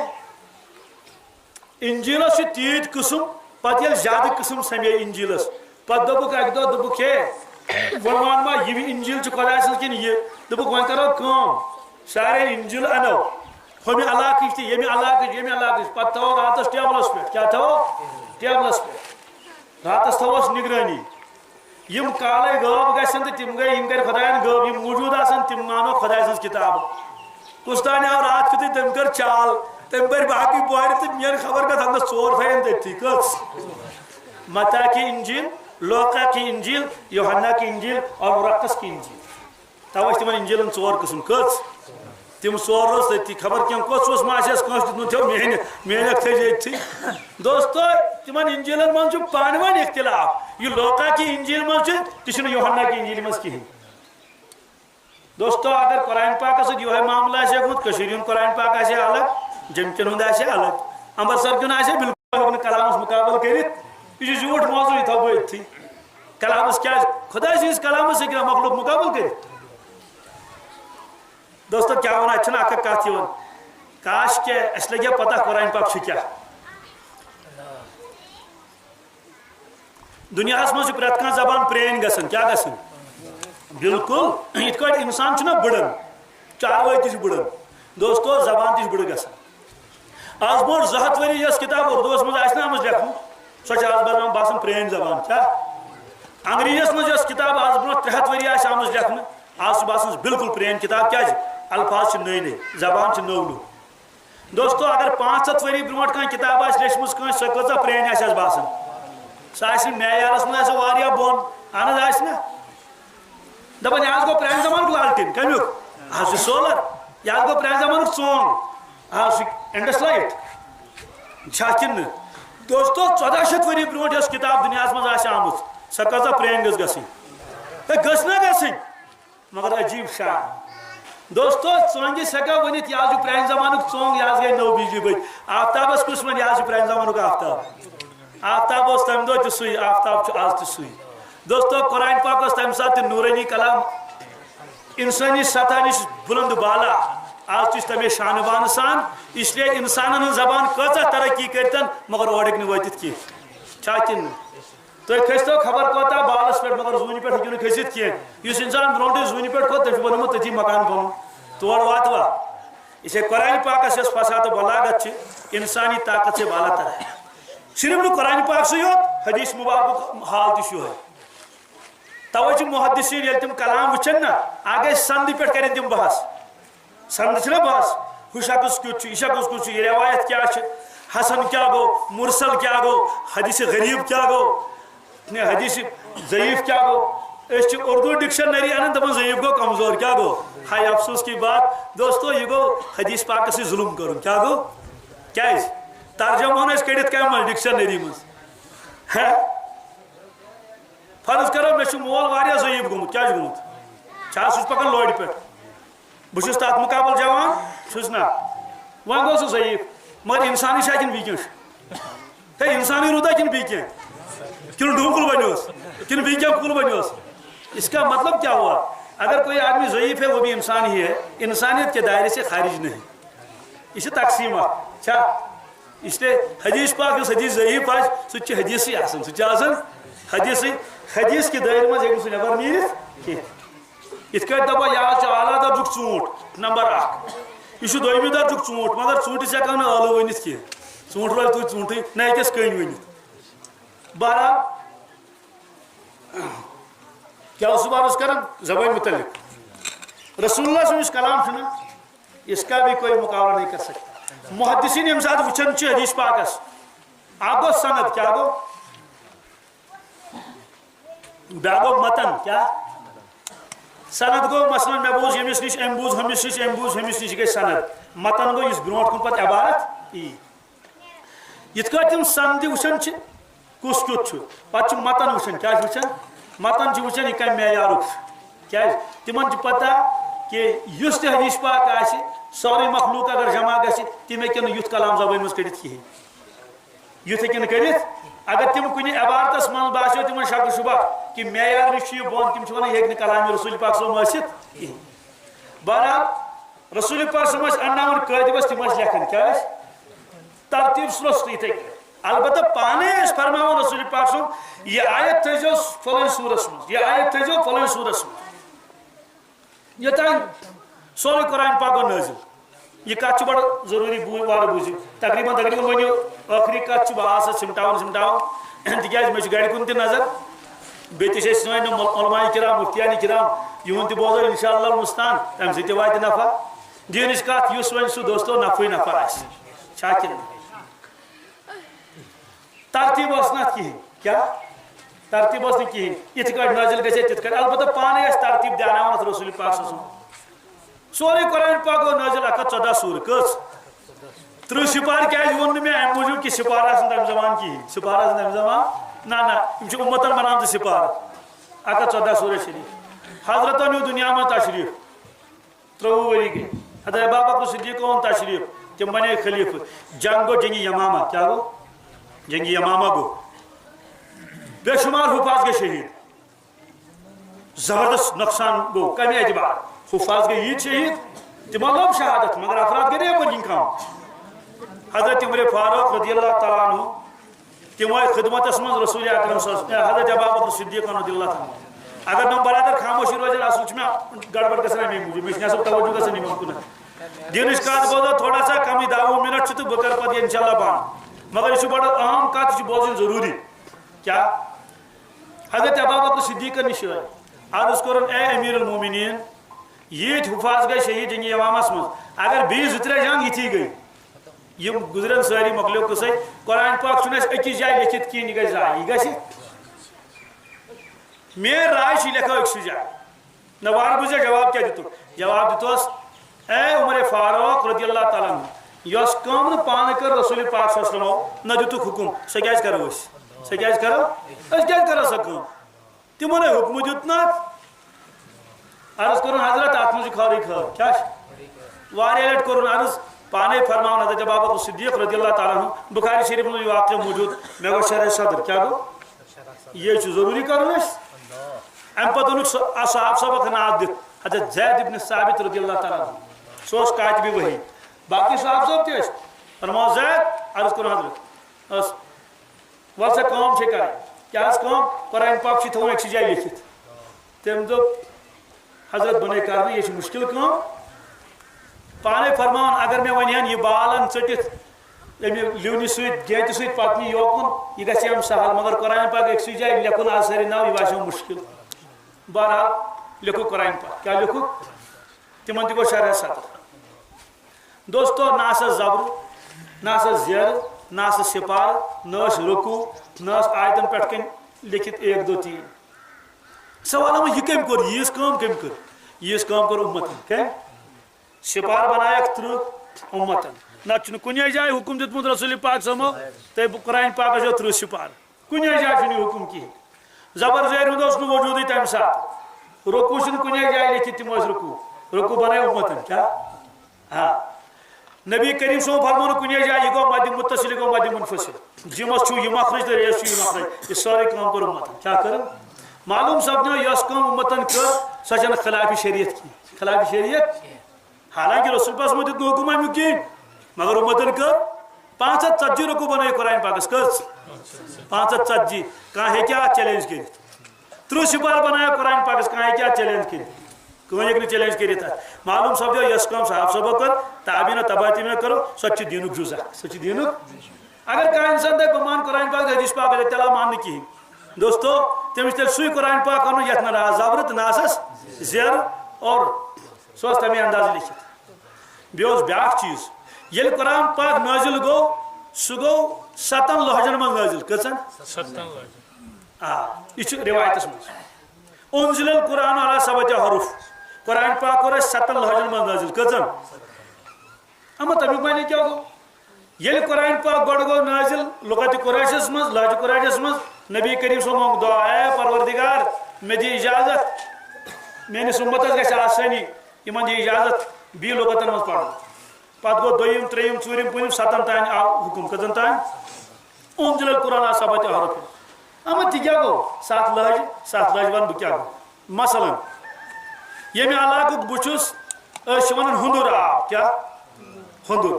انجیلس تیت قسم پتہ یل زیادہ قسم سمے انجیلس پتہ دبک اک دہ دبک ہے ون ما یہ انجیل خدا سن کن یہ دبک ون کرو کم سارے انجیل انو ہمیں علاقہ تہ یمہ علاقہ پتہ تھو راتس ٹیبلس پہ کیا تھو ٹیبلس پہ راتس تھوس نگرانی یم کالے غاب گھن تو تم گئی یم کر خدائن غاب یم موجود آسن تم مانو خدا سن کتاب کس تان آو رات کت تم کر چال تم بر باقی بوار تو میری خبر کت ہم 4 تھین تھی کس متا کی انجیل لوکا کی انجیل یوحنا کی انجیل اور مرقس کی انجیل توے تم انجیلن 4 قسم کس تم 4 روز تھی خبر کم کس ماس کس دن تھو محنت تھی تھی دوستو تم انجیلن من پانوان اختلاف یہ لوکا کی انجیل من تہ یوحنا کی انجیل من کہین دوستو اگر قرآن پاک یہ معاملہ گوت قرآن پاک الگ جمکن ہند الگ امرسر کن بالکل کلامس مقابل کرت یہ جھوٹ موضوع یہ تھو تھی کلامس کیا خدا سندس کلامس مخلوق مقابل کرت دوستو کیا ون اتنا اک کت کاش کہ اس لگے پتہ قرآن پاک کیا دنیا مجھ پریت کھانا زبان پرین گھن کیا گھن بالکل ات پہ انسان بڑن چاروے تہ بڑن دوستو زبان تہ بڑ گھن آج برو 200 ؤری یس کتاب اردوس مز آم لکھن سو آج باسان پرین زبان کیا انگریزیس مز کتاب آج برو 300 ؤری آم لکھن آج باسان بالکل پرین کتاب کیا الفاظ نئی نئی زبان نو نو دوستو اگر 500 ؤری برو کتاب لیچم سو کچھ پرین باسان سہ معیارس من بون اہن نا دپان یہ گو پران زمان لالٹین کمیک آج سولر یہ گو پران زمان ژونگ آج اینڈس لائٹ کن دوستو 1400 ؤری برو اس کتاب دنیا مز آم سہ کچھ پرین گھن نا گھن مگر عجیب شان دوستو ژونگس ہیکا ونت یہ پران زمان ژونگ یہ گئی نو بجلی بچ آفتابس کس ون یہ پران زمان آفتاب آفتاب تمہ دہ تی آفتاب آج تی دوستو قرآن پاک تمہ سات نورانی کلام انسانی سطح نش بلند بالا آج تمے شان بان سان اس لیے انسان زبان کچھ ترقی کرتن مگر اوڑک واتت کی کن تھی کھستو خبر کوتا بالس پہ مگر زونہ پہ ہوں کھست کی اس انسان برونٹے زونہ پہ کھوت تم بنوت تھی مکان بن تور واتوا اسے قرآن پاکس یس فساد بلاغت انسانی طاقت سے بالا تر ہے صرف نہ قرآن پاک سے یوت حدیث مبارک حال تہ توجہ محدثین یل تم کلام وچن نا آگے سند پہ کریں تم بحث سند نا بحث ہو شخص کت یہ شخص کت یہ روایت کیا حسن کیا گو مرسل کیا گو حدیث غریب کیا گو حدیث ضعیف کیا گو اس اردو ڈکشنری ان دپان ضعیف گو کمزور کیا گو ہائے افسوس کی بات دوستو یہ گو حدیث پاک سے ظلم کرو کیا گو کیا ترجمہ کڑت کم ڈکشنری مز فرض کرو مے مول واریاہ ضعیف گومت کیا گومت سہ پکان لوڑ پہ بہت تر مقابل جوان چھس نا ون گو سہ ضعیف مگر انسانی کن بیس ہے انسانی رودا کن بی کی کن ڈونکل بنوس کن بی کیا کل بنوس اس کا مطلب کیا ہوا اگر کوئی آدمی ضعیف ہے وہ بھی انسان ہی ہے انسانیت کے دائرے سے خارج نہیں یہ تقسیم کیا اس لیے حدیث پاک اس حدیث ضعیف آج سہ حدیث آسان حدیث کے دائرے میں سہ نبر نیرت ات کٹ دپا یہ اعلیٰ درجک ژوٗنٛٹھ نمبر 1 یہ دویمہ درجک ژوٗنٛٹھ مگر ژوٗنٛٹھس ہیکو نہٕ ٲلوٕ ؤنِتھ کینٛہہ ژوٗنٛٹھ روزِ تُہۍ ژوٗنٛٹھٕے نہ ہیٚکٮ۪س کٔنۍ ؤنِتھ بہرحال کیا اوسُس بہٕ عرض کران زبٲنۍ متعلق رسول اللہ سُنٛد یُس کلام چھُ نا اس کا بھی کوئی مقابلہ نہیں کر سکتا محدثین ییٚمہِ ساتہٕ وٕچھان چھِ حدیث پاکس اکھ گوٚو سند کیا گوٚو بیٛاکھ گوٚو متن کیا سند گو مثلا مے بوز یمس نش ام بوز ہمس نش ام بوز ہمس نش گئی سند متن گو اس برونٹ کن پتہ عبارت یت کٹ تم سند وچھان چھ کس کیت پتہ متن وچھان کیا وچھان متن وچھان یہ کم معیارک کیا تمن پتہ کہ اس تہ حدیث پاک آسہ سوری مخلوق اگر جمع گژھِ تم ہیٚکن نہٕ یُتھ کلام زبٲنۍ منٛز کٔڑِتھ کِہیٖنۍ یُتھ ہیٚکن نہٕ کٔڑِتھ اگر تم کُنہِ عبارتس منٛز باسیو تمن شک شبہ کہ معیار نش یہ بون تم ونان یہ ہیٚکہِ نہٕ کلام رسول پاک صٲب ٲسِتھ کِہیٖنۍ بہرحال رسول پاک صٲب ٲسۍ انناوان کٲتبس تم ٲسۍ لیکھان کیٛاہ ٲسۍ ترتیٖب سرٛوٚست یِتھَے کٔنۍ البتہ پانے ٲسۍ فرماوان رسول پاک صٲب یہ آیت تھٲیزیو فلٲنۍ سوٗرس منٛز یہ آیت تھٲیزیو فلٲنۍ سوٗرس منٛز یوٚتانۍ سورُے قرآن پاک گوٚو نٲزِل یہ کت بڑا ضروری وارٕ بوٗزِو تقریباً ؤنِو ٲخری کت بہٕ آسہٕ سمٹاوان تِکیٛازِ مےٚ چھُ گرِ کُن تہِ نظر بیٚیہِ تہِ چھِ أسۍ سٲنۍ علماء کرام مفتیان کرام یِہُنٛد تہِ بوزو انشاء اللہ المستان تمہِ سۭتۍ تہِ واتہِ نفع دیٖنٕچ کتھ یُس وۄنۍ سُہ دوستو نفعٕے نفع آسہِ چھا کِنہٕ ترتیٖب ٲس نہٕ اتھ کِہیٖنۍ کیٛاہ ترتیٖب ٲس نہٕ کِہیٖنۍ یِتھ کٲٹھۍ نٲزِل گژھِ تِتھ کٲٹھۍ البتہ پانے ٲسۍ ترتیٖب دیاناوان اتھ رسول پاک صٲب سورُے قرآن پاک گوٚو نٲزِل 114 سوٗرٕ کٔژ 30 سپار کیٛازِ ووٚن نہٕ مےٚ امہِ موٗجوٗب کہِ سپار آسن تمہِ زمان کِہیٖنۍ سپار آسن تمہِ زمان نہ یِم چھِ اُمتن بنامژٕ سپار 114 سوٗرہ شریٖف حضرتو نیوٗ دُنیا منٛز تشریٖف 23 ؤری گٔے حضرت ابوبکر صدیٖقو اوٚن تشریٖف تِم بنے خلیفہٕ جنگ گوٚو جنگِ یمامہ کیٛاہ گوٚو جنگِ یمامہ گوٚو بے شمار حفاظ گٔے شہیٖد زبردست نۄقصان گوٚو کمہِ اعتبار حفاظ گٔے ییٖتۍ شہیٖد تِمو لوٚب شہادت مگر افراد گٔے ریپن کم حضرت عمر فاروق رضی اللہ تعالیٰ عنہ تم آئی خدمتس من رسول اکرم صلی اللہ علیہ وسلم حضرت ابوبکر صدیق رضی اللہ تعالیٰ اگر نم برادر خاموشی روزان اصل چھ میں گڑبڑ گژھان امی موجود مے چھنہٕ توجہ گژھان یمن کُن دینٕچ کتھ بوزو تھوڑا سا کمی 10 منٹ چھ تہٕ بہٕ کرٕ پتہٕ انشاءاللہ بند مگر یہ چھ بڑٕ اہم کتھ یہ بوزٕنۍ ضروری کیا حضرت ابوبکر صدیقن نش عرض کوٚرُن اے امیر المومنین ییٖتۍ حفاظ گٔے شہید جنگِ یمامس منٛز اگر بیٚیہِ 2-3 جنگ یِتھی گٔے یم گزرن ساری مۄکلیو قصے قرآن پاک چھُنہٕ اَسہِ أکِس جایہِ لیکھِتھ کِہیٖنۍ یہِ گژھِ ضایع یہِ گژھِ میٲنۍ راے چھِ لیکھو أکسٕے جایہِ نہ وارٕ بوٗزِو جواب کیٛاہ دِتُکھ جواب دِتُس اے عمر فاروق رضی اللہ تعالیٰ عنہ یۄس کٲم نہٕ پانہٕ کٔر رسول پاک صلی اللہ علیہ وسلمو نہ دِتُکھ حُکُم سۄ کیٛازِ کرو أسۍ کیٛازِ کرو سۄ کٲم تِمو نَے حُکمہٕ دیُت نہٕ عرض کوٚرُن حضرت اتھ منٛز چھُ خٲرٕے خٲر کیٛاہ چھُ واریاہ لٹہِ کوٚرُن عرض پانے فرماؤن حضرت ابوبکر صدیق رضی اللہ تعالیٰ عنہ بخاری شریف میں واقعہ موجود مے گو شرح صدر کیا گو یہ ضروری کرو ام پتہ اونک صحاب صاحب ناو دت حضرت زید ابن ثابت رضی اللہ تعالیٰ عنہ سو کاتب وحی باقی صحاب صاحب تہ فرماؤ زید عرض کرو حضرت ول سا کام چھ کر کیا کام قرآن پاک تھوان أکسٕے جایہِ لیکھِتھ تم دوٚپ حضرت بنے کرنا یہ مشکل کام پانے فرمان اگر میں ونہن یہ بالن ٹھٹھ لونہ ست گیتہ ست پکنہ یوکن یہ گھم سہل مگر قرآن پاک أکسٕے جایہِ لیکھُن آز ساری ناو یہ باسیو مشکل بہرحال لیکھو قرآن پاک کیا لیکھو تمن تہ گو شرح صدر دوستو نہ زبر نہ زیر نہ سپار نہ رکوع نہ آیتن پہ کن لکھت 1 2 3 سوال یہ کم کور یہ کم کر یہ کم کر امتن کم سپار بنائک 30 امتن نہ کن جائے حکم دیتمت رسول پاک سمو تو قرآن پاک 30 سپار کن جائے حکم کہین زبر زیر ہند وجود تمہ سات رکوع کن جائے لکھت تم رکوع بنائے امتن کیا ہاں نبی کریم صلی اللہ علیہ وسلم فرمون کن جائے یہ گو مد متصل یہ گو مد منفصل جمس یہ مخرج تو ریس یہ مخرج یہ ساری کام کر امتن کیا کر معلوم سپدو یس کام امتن کر سہ چھ خلاف شریعت کی خلاف شریعت حالانکہ رسول پاک مجھے حکم امیک کہین مگر امتن کر 540 رکوع بنائی قرآن پاکس کس 540 کہاں ہے کیا چیلنج کر 30 سپار بنایا قرآن پاکس کہاں ہے کیا چیلنج کر کہیں چیلنج کرتا معلوم سپدو یس کام صاحب صبح کر تعبین و تباتی میں کرو سچ دینک جزا سچ دینک اگر کہاں انسان دے بمان قرآن پاک حدیث پاک اللہ تعالیٰ ماننے کی دوستو تمس تیل سوئی قرآن پاک انو یت نہ زبر تو ناسس زیر اور سو تمہیں انداز لکھت بیوس بیاکھ چیز یل قرآن پاک نازل گو سہ گو 7 لہجن من نازل کچن 7 لہجن یہ روایتس من انزل القرآن علی 7 حروف قرآن پاک اور 7 لہجن من نازل کزن اما تمیک معنی کیا گو یل قرآن پاک گوڑ گو نازل لغت قریشس مز لہجہ قریشس مز نبی کریم صلی اللہ علیہ وسلم دعا اے پروردگار میں دی اجازت میانس امتس گژھِ آسانی یمن دی اجازت بی لغتن مز پڑھ پتہ گو دویم تریم ژوٗرِم پوٗنِم 7 تان آو حکم کزن تان انزل القرآن آسابت حرف اما تہ کیا گو 7 لہجہ ون بہ کیا گو مثلا یمہ علاقُک بہ چھُس أسۍ ونان ہُنٛدُر آو کیا ہُنٛدُر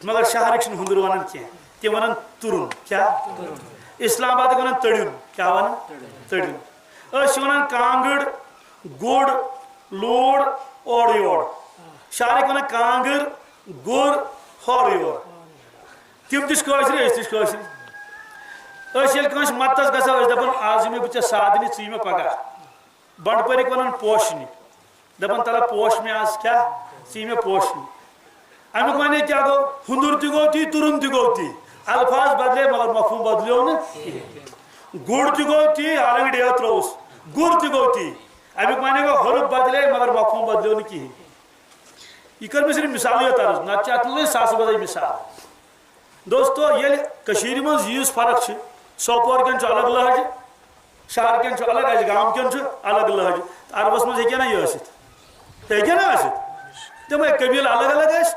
مگر شہرک چھِنہٕ ہُنٛدُر ونان کینٛہہ تِم ونان تُرُن کیا اسلام آبادٕکۍ ونان تٔڑیُن کیا ونان تٔڑیُن أسۍ چھِ ونان کانگٕر گُر لوٗر اورٕ یور شہرٕکۍ ونان کانگٕر گُر ہورٕ یور تِم تہِ چھِ کٲشرِ أسۍ تہِ چھِ کٲشرِ أسۍ ییٚلہِ کٲنٛسہِ مدتس گژھو أسۍ دپان آز یِمے بہٕ ژےٚ سادنہِ ژٕ یہِ مےٚ پگاہ بنڈپٲرِکۍ ونان پوشنہِ دپان تلا پوش مےٚ آز کیٛاہ ژٕ یہِ مےٚ پوشنہِ امیُک معنی کیا گو ہُنٛدُر تہِ گوٚو تی تُرُن تہِ گوٚو تی الفاظ بدلے مگر مفہوم بدلیو نہٕ گُر تہِ گوٚو تی حالانکہِ ڈیو ترٛووُس گُر تہِ گوٚو تی امیُک معنی گوٚو حرف بدلے مگر مفہوم بدلیو نہٕ کِہیٖنۍ یہ کر مےٚ صرف مثالٕے یوت عرض نتہٕ چھِ اتھ منٛز ساسہٕ بَدَے مثال دوستو ییٚلہِ کٔشیٖرِ منٛز ییٖژ فرق چھِ سوپور کٮ۪ن چھُ الگ لہجہِ شہر کٮ۪ن چھُ الگ اَسہِ گام کٮ۪ن چھُ الگ لہجہِ عربس منٛز ہیٚکہِ نا یہِ ٲسِتھ ہیٚکہِ نا ٲسِتھ تِمے قبیٖل الگ الگ ٲسۍ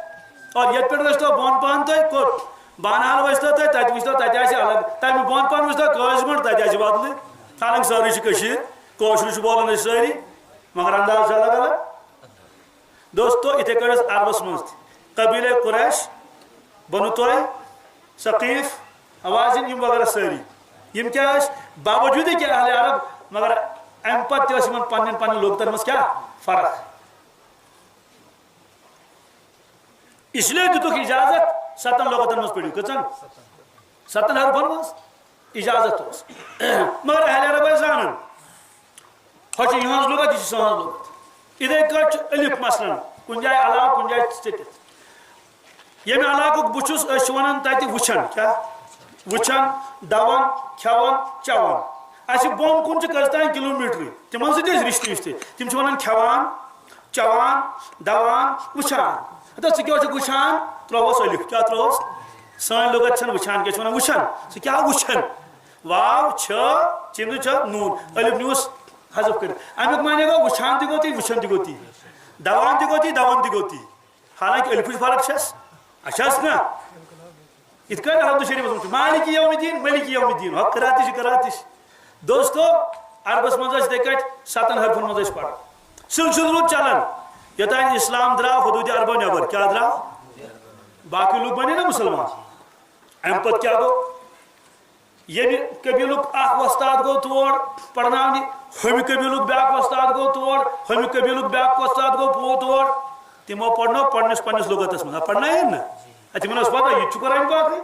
اور یت پہ ورسو بون پان تھی کوت بانحال ورسو تھی تت وچو تتہ الگ تمہ بون پان ورسو قٲضمنڈ تتہ بدل حالانکہ سٲری کٲشر بولان سٲری مگر انداز الگ الگ دوستو اتھے کٹ عربس مز قبیلہ قریش بنو طویل ثقیف حوازن یم وغیرہ ساری یم کیا باوجود کہ اہل عرب مگر ام پتہ پن پن لوگتن مز کیا فرق اس لیے دتک اجازت 7 لغتن مز پڑھو کچن 7 حرفن مز اجازت اس مگر اہل عرب زانن ہو یہاں لغت یہ سہن لغت ادھے کٹ الف مثلا کن جائے علاقہ کن جائے ٹھٹھ یمہ علاقہ بچس اس ونان تتہ وچھن کیا وچھن دوان کھیوان چوان اس بون کن کٔژتام کلومیٹر تمن سۭتۍ ٲسۍ رشتہٕ وشتہٕ تم چھِ ونان کھیوان چوان دوان وچھان ژٕ کیٛاہ چھُکھ وٕچھان ترٛووُس الف کیٛاہ ترٛووُس سٲنۍ لغت چھنہٕ وٕچھان کیٛاہ چھِ ونان وٕچھان ژٕ کیٛاہ وٕچھان واو چھ چِنہٕ چھ نوٗن الف نیوٗس حذف کٔرِتھ امیُک معنی گوٚو وٕچھان تہِ گوٚو تی وٕچھان تہِ گوٚو تی دوان تہِ گوٚو تی دوان تہِ گوٚو تی حالانکہ الفٕچ فرق چھس اچھس نا یِتھ کٔنۍ الحمد شریفس منٛز چھُ مالِک یوم الدیٖن مٔلِک یوم الدیٖن ہۄ قرات تہِ چھِ قرات تہِ چھِ دوستو عربس منٛز ٲسۍ یِتھَے کٔٹھۍ 7 حرفن منٛز ٲسۍ پران سلسلہٕ روٗد چلان یوٚتانۍ اسلام درٛاو حدوٗدِ عربو نٮ۪بر کیٛاہ درٛاو باقٕے لُکھ بنے نا مُسلمان امہِ پتہٕ کیٛاہ گوٚو ییٚمہِ قبیٖلُک اکھ وۄستاد گوٚو تور پرناونہِ ہوٚمہِ قبیٖلُک بیٛاکھ وۄستاد گوٚو تور ہوٚمہِ قبیٖلُک بیٛاکھ وۄستاد گوٚو تور تِمو پرنو پننِس پننِس لغتس منٛز پرنٲیِن نا تمن ٲس پتہ یہِ تہِ چھُ قرآن پاکٕے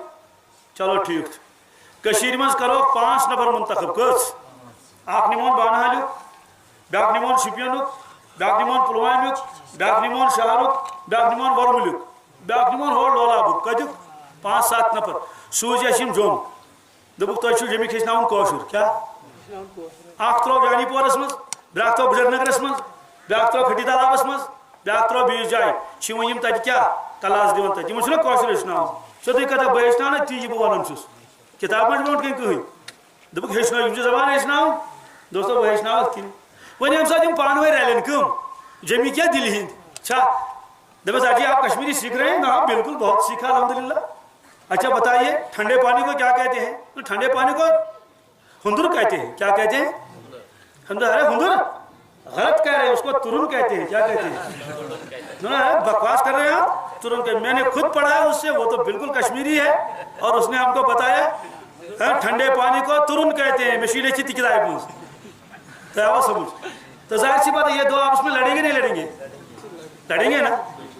چلو ٹھیٖک چھُ کٔشیٖرِ منٛز کرو 5 نفر منتخب کٔژ اکھ نِمون بانہالیُک بیٛاکھ نِمون شُپینُک بیٛاکھ نِمون پُلوامیُک بیٛاکھ نِمون شہرُک بیٛاکھ نِمون ورمُلیُک بیٛاکھ نِمون ہور لولابُک کتیُک 5-7 نفر سوٗزۍ اَسہِ یِم جوٚم دوٚپُکھ تۄہہِ چھُو جیٚمِکۍ ہیٚچھناوُن کٲشُر کیٛاہ اکھ ترٛوو جانی پورس منٛز بیٛاکھ ترٛوو بُجر نگرس منٛز بیٛاکھ ترٛوو کھٹی تالابس منٛز بیٛاکھ ترٛوو بیٚیِس جایہِ چھِ وۄنۍ یِم تتہِ کیٛاہ کلاس دِوان تتہِ یِمن چھُنہ کٲشُر ہیٚچھناوُن سیوٚدُے کتھا بہٕ ہیٚچھناو نا تی یہِ بہٕ ونان چھُس کِتاب منٛز برونٛٹھ کَنہِ کٕہٕنۍ دوٚپُکھ ہیٚچھنٲیِو یِم چھِ زبان ہیٚچھناوٕنۍ دوستو بہٕ ہیٚچھناوَکھ کِنہٕ وۄنۍ ییٚمہِ ساتہٕ یِم پانہٕ ؤنۍ رلن کٕم جمی کیا دل ہند چھا دبس اجی آپ کشمیری سیکھ رہے ہیں ہاں بالکل بہت سیکھا الحمدللہ اچھا بتائیے ٹھنڈے پانی کو کیا کہتے ہیں ٹھنڈے پانی کو ہندر کہتے ہیں کیا کہتے ہیں ہندر غلط کہہ رہے ہیں اس کو ترن کہتے ہیں کیا کہتے ہیں بکواس کر رہے ہیں آپ ترن کہتے ہیں میں نے خود پڑھا ہے اس سے وہ تو بالکل کشمیری ہے اور اس نے ہم کو بتایا ٹھنڈے پانی کو ترن کہتے ہیں مشیلے کی تکرائے پوز تو سمجھ تو ظاہر سی بات ہے یہ دو آپس میں لڑیں گے نہیں لڑیں گے لڑیں گے نا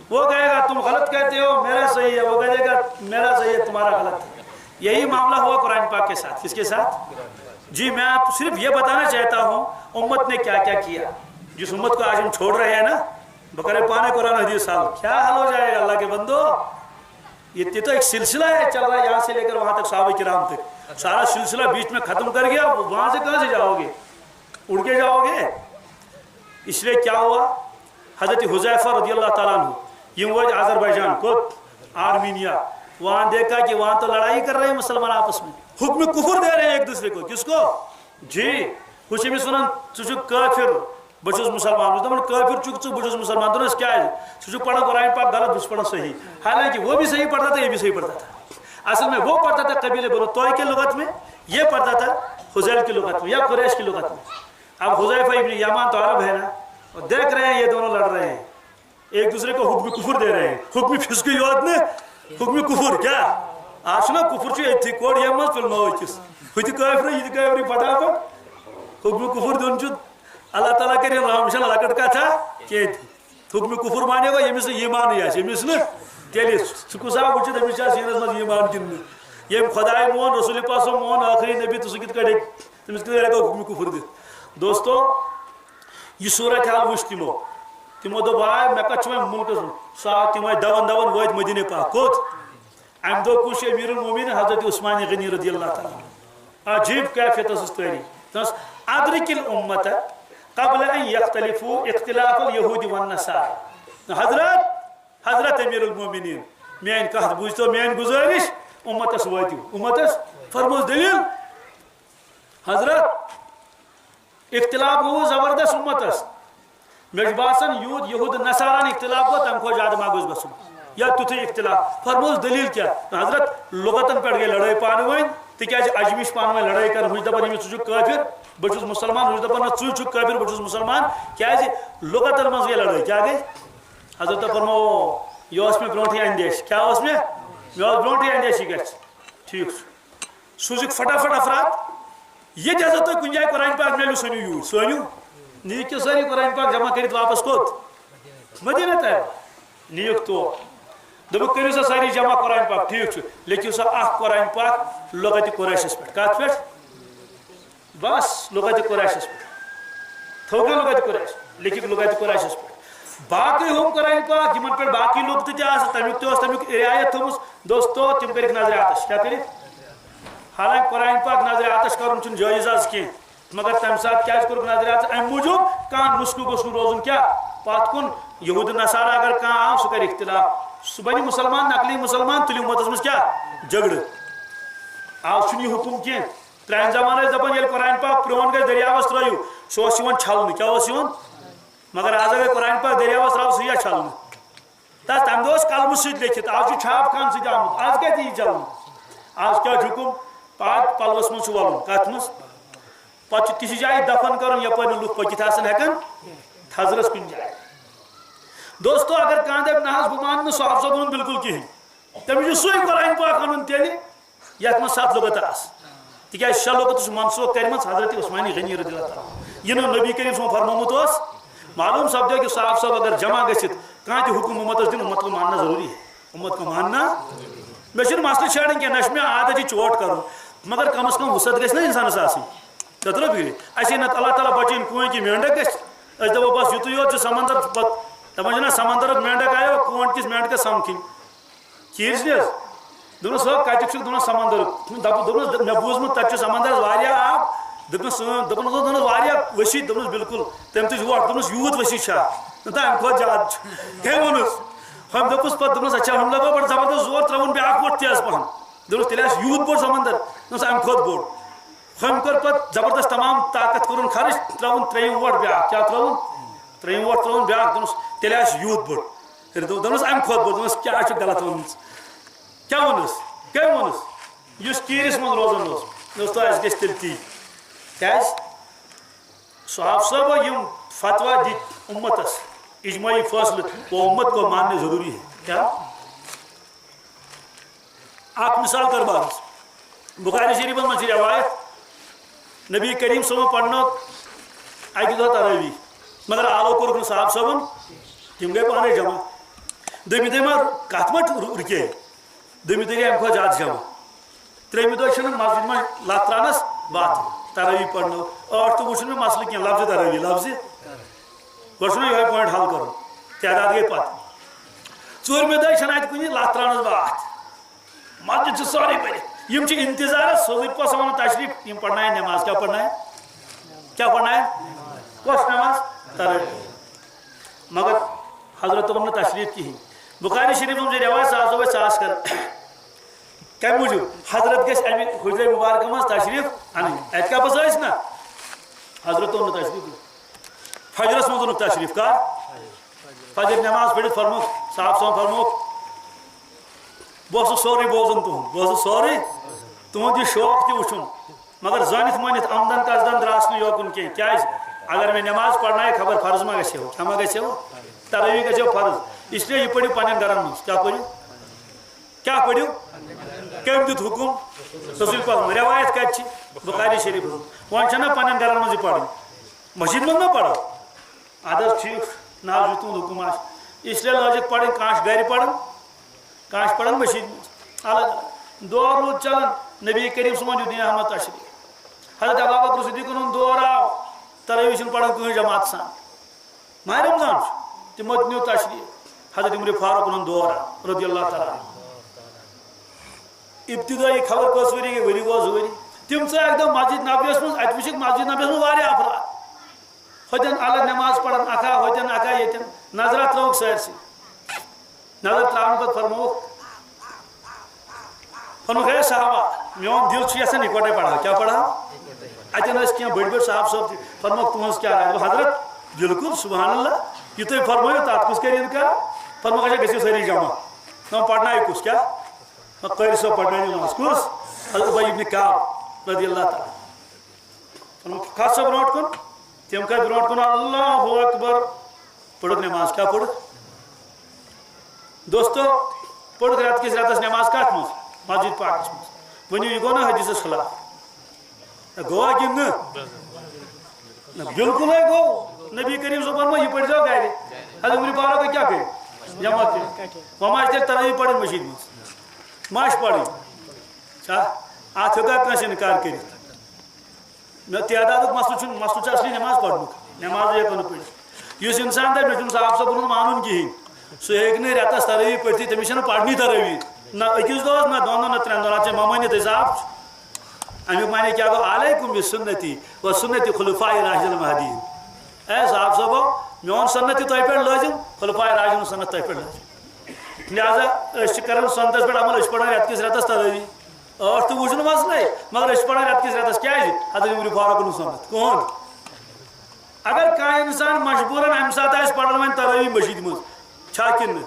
وہ کہے گا تم غلط کہتے ہو میرا صحیح ہے وہ کہے گا میرا صحیح ہے تمہارا غلط ہے یہی معاملہ ہوا قرآن پاک کے ساتھ کس کے ساتھ جی میں آپ صرف یہ بتانا چاہتا ہوں امت نے کیا کیا کیا جس امت کو آج ہم چھوڑ رہے ہیں نا بقرے پانے قرآن حدیث سال کیا حل ہو جائے گا اللہ کے بندو یہ تو ایک سلسلہ ہے چل رہا ہے یہاں سے لے کر وہاں تک صحابہ کرام تک سارا سلسلہ بیچ میں ختم کر گیا وہاں سے کہاں سے جاؤ گے اڑ کے جاؤ گے اس لیے کیا ہوا حضرت حذیفہ رضی اللہ تعالیٰ عنہ یہ وہ آذربائیجان کو آرمینیا وہاں دیکھا کہ وہاں تو لڑائی کر رہے ہیں مسلمان آپس میں حکم کفر دے رہے ہیں ایک دوسرے کو کس کو جی کچھ میں سنن ژٕ کافر بہٕ چھُس مسلمان دپان کافر چھُکھ ژٕ بہٕ چھُس مسلمان دپان کیٛازِ ژٕ چھُکھ پڑھان قرآن پاک غلط بہٕ چھُس پڑھان صحیح حالانکہ وہ بھی صحیح پڑھتا تھا یہ بھی صحیح پڑھتا تھا اصل میں وہ پڑھتا تھا قبیلے بنو طوع کی لغت میں یہ پڑھتا تھا حذیل کی لغت میں یا قریش کی لغت میں اب حذیفہ ابن یمان تو عرب ہے نا اور دیکھ رہے ہیں یہ دونوں لڑ رہے ہیں ایک دوسرے کو حکم کفر دے رہے ہیں حکم فسق یوت نے حکم کفر کیا آپ سنا کفر چھو ایتھی کوڑ یہ مز فلم ہوئیس ہوئی کافر یہ کافر پٹا پٹ حکم کفر دون چھو اللہ تعالیٰ کرے رامشان لکٹ کا تھا کہ حکم کفر مانے گا یمس ایمان یہ یمس نا تیلی سکوسا وچھت امس سینس مز ایمان کن یم خدائے مون رسول پاک مون آخری نبی تو کت کڑے تمس کتنے لگا حکم کفر دت دوستو یہ صورت حال وچ تمو دب آئے مے کت ملکس صاحب تم دون دون وت مدینہ پاک ام دہ کش امیر المومنین حضرت عثمان غنی رضی اللہ تعالیٰ عجیب کیفیت اس تاری ادرک الامت قبل ان یختلفوا اختلاف اليہود والنصارى حضرت امیر المومنین میان کت بوجھتو میان گزارش امتس واتو امتس فرموس دلیل حضرت اختلاف گو زبردست امتس مجھ باسان یود یہود نصاران اختلاف گو تم کو زیادہ ما گوز گسن یا تھی اختلاف فرموس دلیل کیا حضرت لغتن پہ گئی لڑائی پانہ ون تکیاز اجمش پانہ ون لڑائی کر ہج دپان ژٕ چھُکھ کافر بہٕ چھُس مسلمان ہج دپان ژٕ چھُکھ کافر بہٕ چھُس مسلمان کیازِ لغتن مز گئی لڑائی کیا گئی حضرت فرمو یہ اس میں برونٹھے اندیش کیا اس میں برونٹھے اندیش یہ گھس ٹھیک سوزک فٹافٹ افراد یہ جیسا تو کن جائے قرآن پاک میلو سنیو یور سنیو نیک کے ساری قرآن پاک جمع کرت واپس کوت مدینہ طیب نیک تو دبو کرو سا ساری جمع قرآن پاک ٹھیک لیکن سا اخ قرآن پاک لغت قریشس پہ کت پہ بس لغت قریشس پہ تھوکا لغت قریش لیکن لغت قریشس پہ باقی ہم قرآن پاک جمن پہ باقی لوگ تمیک رعایت تھومس دوستو تم کر نظر آتش کیا کر حالانکہ قرآن پاک نظر آتش کرن جائز آز کی مگر تمہ سات کیا کور نظر آتش ام موجود کان نسخہ گوس روزن کیا پات کن یہود نصارہ اگر کان آو سہ کر اختلاف سہ بنی مسلمان نقلی مسلمان تلیو متس مز کیا جگڑ آو چھ حکم کی پران زمانہ دپان یل قرآن پاک پرون گئی دریاوس ترایو سہ چھلن کیا مگر آج اگر قرآن پاک دریاوس تراو سہ چھلن تم دہ قلم ست لکھت آج چھاپ خان ست آمت آج کتہ یہ چلن آج کیا حکم پاک پلوس من ولن کت مز پتہ تس جائیں دفن کرن یپر لوگ پکت ہکان تھزرس کن جائے دوستو اگر کان دپ نہ بہ مان صاف صبن بالکل کہین تمس سوئی قرآن پاک ان تیل یت من 7 لغت آس تک 6 لغت منسوخ کرم حضرت عثمان غنی رضی اللہ تعالیٰ یہ نبی کریم سن فرموت معلوم سپدو کہ صاف صاف اگر جمع گھت کان تہ حکم امتس دن امت کو ماننا ضروری ہے امت کو ماننا مے مسئلہ چھڑن کی نہ عادت یہ چوٹ کر مگر کم از کم وسعت گھس نا انسانس آسن تتر بگڑ اسی نت اللہ تعالیٰ بچین کون کی مینڈک گھس اس دپو بس یت یوت سمندر پہ دپان سمندر مینڈک آو کون کس مینڈکس سمکھن چیز دس کتک دپان سمندر دپس مے بوزمت تک سمندر واریاہ آب دپس وسیع دپس بالکل تم تج ووٹ دپس یوت وسیع ام کھت زیادہ کم ونس ہم دپس پہ دپس اچھا ہم لگو بڑا زبردست زور ترون بیاکھ ووٹ تیز پہن دپس تیل یوت بوڑ سمندر دپس ام کھت بوڑ ہم کر پہ زبردست تمام طاقت کورن خرچ ترون 3 ووٹ بیاکھ کیا ترون 3 ووٹ ترون بیاکھ دپس تیل یوت بوڑ دپس ام کھت بوڑ دپس کیا غلط ونس کیا ونس کم ونس اس کیرس من روزان دوستو اس گھس تیل تی کیاز صاحب صاحب یم فتوا دت امتس اجماعی فاصلہ وہ امت کو ماننے ضروری ہے کیا آپ مثال کر بارس بخاری شریف من روایت نبی کریم صلی اللہ علیہ وسلم اکہ دہ تراوی مگر آلو کورک صاحب صاحب تم گئی پانے جمع دمی دہ کت مٹ رکے دمی دہ گئی ام کھت زیادہ جمع ترمی دہ مسجد من لت ترانس بات تراوی پڑھنو اور تو وچن میں مسئلہ کی لفظ تراوی لفظ گوشن یہ پوائنٹ حل کرو تعداد گئی پتہ ژورمہ دہ ات کن لت ترانس بات مسجد سورے پڑھ یم انتظار سوزی پاس ون تشریف یم پڑھنا ہے نماز کیا پڑھنا ہے کس نماز تراوی مگر حضرت وون تشریف کہین بخاری شریف من روایت ساس کر کم موجود حضرت گھس امہ حجر مبارک مز تشریف ان اتہ بس نا حضرت وون تشریف فجرس من اون تشریف کر فجر نماز پڑھت فرموک صاحب صاحب فرموک بہت سوری بوزن تہد بہت سوری تہد یہ شوق تہ وچھن مگر زانت مانت آمدن قصدن دراس نہ یوکن کی کیاز اگر میں نماز پڑھنا ہے خبر فرض ما گژھِ کیا ما گژھِ تراویح گژھِ فرض اس لیے یہ پڑھو پنن گرن مز کیا پڑھو کم دیت حکم رسول پاک روایت کت بخاری شریف ون چھنا پنن گرن مز یہ پڑھن مسجد مز ما پڑھو ادھر ٹھیک نا تہد حکم آ اس لیے لاجک پڑھن کانش گھر پڑھن کانش پڑھن مسجد مز الگ دور رود چلان نبی کریم صلی اللہ علیہ وسلم احمد تشریف حضرت ابوبکر صدیق دور آو تراویح چھ پڑھان کہیں جماعت سان ماہ رمضان تمو نیو تشریف حضرت عمر فاروق دور آو رضی اللہ تعالیٰ ابتدائی خبر کس وری گئی وری گو زوری تم ث ایک دم مسجد نبویس من ات وچک مسجد نبویس من واریاہ افراد ہوتن الگ نماز پڑھان اکھا ہوتن اکھا یتن نظرہ تروک سارسی نظر تراؤن پتہ فرموک ہے صحابہ میون دل یسان اکوٹے پڑھا کیا پڑھا اتن کی بڑ بڑ صاحب صاحب فرموک تہذ کیا رائے حضرت بالکل سبحان اللہ یہ تھی فرمو تک کس کر انکار فرموک اچھا گھو ساری جمع نہ پڑھنا کس کیا قاری صاحب پڑھنا نماز کس حضرت ابی ابن کعب رضی اللہ تعالیٰ فرموک کھس سا برونٹ کن تم کھت برونٹ کن اللہ اکبر پڑھ نماز کیا پڑھ دوستو پڑھ رات کس راتس نماز کت مز مسجد پاکس مز ونیو یہ گو نا حدیث خلاف گوا کن بالکل ہے گو نبی کریم صلی اللہ علیہ وسلم یہ پڑھ جاؤ گھر حضرت عمر فاروق کیا کہ جمع کر وما تیل تراویح پڑھن مسجد مز ماش پڑھن ات ہا کنس انکار کر تعداد مسلہ اصلی نماز پڑھن نماز ہیکو نا پڑھ اس انسان دپ مے صاحب صاحب مانن کہین سہ ہیک نا رتس تراویح پڑھتی تمس چھ پڑھنی تراویح نہ اکس دہس نہ دون نہ ترین دہن اتھ ممانت صاحب امیک معنی کیا گو علیکم بسنتی و سنت خلفاء راشدین المہدیین اے صاحب صاحبو میون سنت تہ پہ لازم خلفاء راشدین سنت تہ پہ لازم لہذا اس کران سنتس پہ عمل اس پڑھان رت کس رتس تراویح ٲٹھ تو وچھن مسئلے مگر اس پڑھان رت کس رتس کیا حضرت عمر فاروق سنت کون اگر کانٛہہ انسان مجبورن امہ سات آسہِ پڑھان وۄنۍ تراویح مسجد مز چھا کن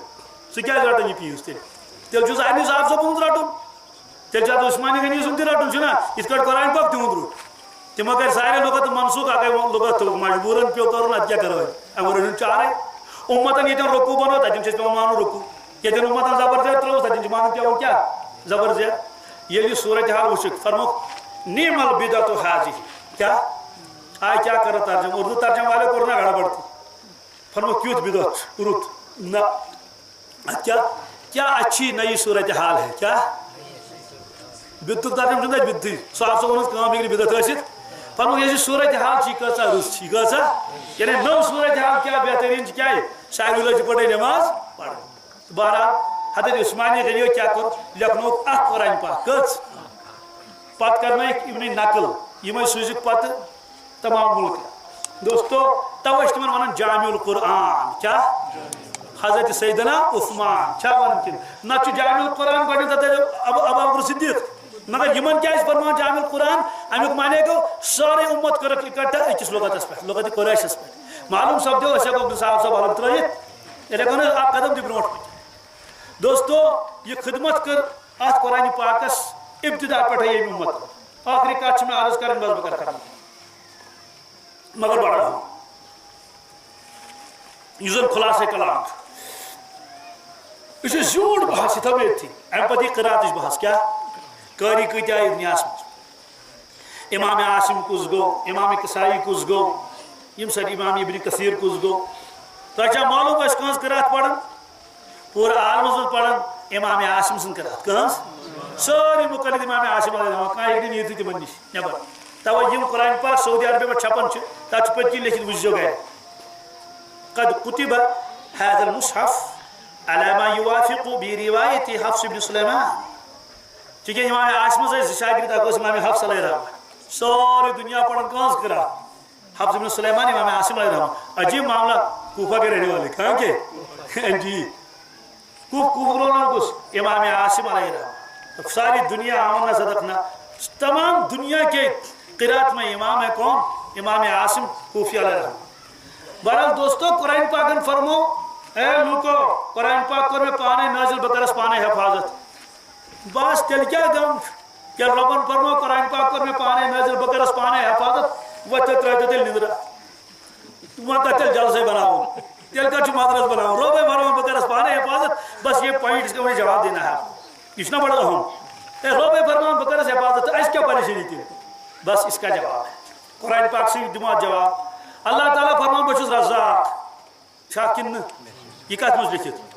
سہ کیا رٹان یہ پیس تیل تیل چھُ سارنٕے صاحب صٲب ہُنٛد رٹُن تیل چھُ عثمانی غنی سُنٛد تہِ رٹُن چھُنا یِتھ کٲٹھۍ قرآن پاک تِہُنٛد روٚٹ تِمو کر سارے لُغت منسوخ اگر لُغت مجبورن پیو کرُن ادٕ کیٛاہ کرو امہِ رٔٹِن چارے اُمتن ییٚتٮ۪ن رۄکوٗ بنوو تتٮ۪ن چھِ اَسہِ پیوان مانُن رۄکوٗ ییٚتٮ۪ن اُمتن زبر زیر ترٛٲوٕس تتٮ۪ن چھِ مانُن پیوان کیٛاہ زبر زیر ییٚلہِ یہِ صوٗرت حال وٕچھِکھ فرموکھ نعم البدعۃ ہٰذِہ کیا آج کیا کرو ترجم اردو ترجمہ والے کوٚر نا گڑبڑ تہِ فرموکھ کیُتھ بدعت رُت نہ کیا اچھی نئی صورت حال ہے کیا بدت ترجم چھُنہٕ تتہِ بدتھٕے صاحب صٲبن ہٕنٛز کٲم ہیٚکہِ نہٕ بدعت ٲسِتھ فرموکھ یہِ صورت حال چھِ کۭژاہ رٕژ چھِ کۭژاہ یعنی نٔو صورت حال کیا بہتریٖن چھِ کیٛازِ ساروٕے لٔج پٲٹھۍ نٮ۪ماز پرٕنۍ بہرحال حضرت عثمانی غنیو کیا کوٚر لیکھنووُکھ اکھ قرآن پاک کٔژ پتہٕ کرنٲیِکھ یِمنٕے نقل یِمے سوٗزِکھ پتہٕ تمام ملک دوستو توے چھِ تِمن ونان جامع القرآن کیا حضرت سیدنا عثمان چھا ونان کِنہٕ نتہٕ چھُ جامع القرآن گۄڈنیٚتھ ابوبکر صدیق مگر یِمن کیٛازِ فرمان جامع القرآن امیُک معنی گوٚو سورُے اُمت کٔرٕکھ اِکٹھا أکِس لُغتس پٮ۪ٹھ لُغتِ قُریشس پٮ۪ٹھ معلوٗم سپدیو أسۍ ہٮ۪کو نہٕ صاحب صاحب الگ ترٲیِتھ ییٚلہِ ہٮ۪کو نہٕ اکھ قدم تہِ برونٛٹھ پٔکِتھ دوستو یہ خدمت کر اتھ قرآن پاکس ابتدا پٮ۪ٹھے ییٚمہِ اُمت آخری کتھ چھِ مےٚ عرض کرٕنۍ بس بہٕ کرٕ ختم مگر بڑا یُس زن خُلاصے کلام چھُ یہِ چھُ زیوٗٹھ بحث یہِ تھاو ییٚتھی امہِ پتہٕ یہِ قراتٕچ بحث کیٛاہ قٲری کۭتیاہ آیہِ دُنیاہس منٛز امام عاصم کُس گوٚو امام کسائی کُس گوٚو یِم سٲری امام ابن کثیر کُس گوٚو تۄہہِ چھا معلوٗم أسۍ کٕہٕنٛز قرات پران پوٗرٕ عالمس منٛز پران امام عاصم سٕنٛز قرات کٕہٕنٛز سٲری مُقلد امام عاصم علیہ السلام کانٛہہ ہیٚکہِ نہٕ نیٖرتھٕے تِمن نِش نٮ۪بر توے یِم قرآن پاک سعودی عربیہ پٮ۪ٹھ چھپان چھِ تتھ چھُ پٔتۍ کِنۍ لیکھِتھ وٕچھزیو گرِ قد کُتِبَ هذا المصحف على ما يوافق برواية حفص بن سليمان چونکہ امام عاصمس ٲسۍ شاگرد اکھ اوس امام حفص علیہ الرحمٰن سورُے دُنیا پران کٕہٕنٛز قرات حفص بن سليمان امام عاصم علیہ الرحمٰن عجیب معاملہ کوفہ کے رہنے والے کہاں کے جی کوفہ کس امام عاصم علیہ السلام. ساری دنیا آمنا صدقنا تمام دنیا کے قرات میں امام ہے کون؟ امام عاصم کوفی علیہ السلام. بہرحال دوستو قرآن پاکن فرمو اے لوکو قرآن پاک کر میں پانے نازل بکرس پانے حفاظت. بس تیل کیا گم کیا ربن فرمو قرآن پاک کر میں پانے نازل بکرس پانے حفاظت وہ تیل تیل نندرہ وہاں تیل جل سے بناؤ تیل کا مدرس بناؤ روبے فرمو بکرس پانے حفاظت. بس یہ پوائنٹ اس کا مجھے جواب دینا ہے اتنا بڑا ہوں روبے فرمو بکرس حفاظت اس کیا پریشانی تھی. بس اس کا جواب ہے قرآن پاک سے دماغ جواب. اللہ تعالیٰ فرمان بچس رزاق چھا کن یہ کت مز لکھت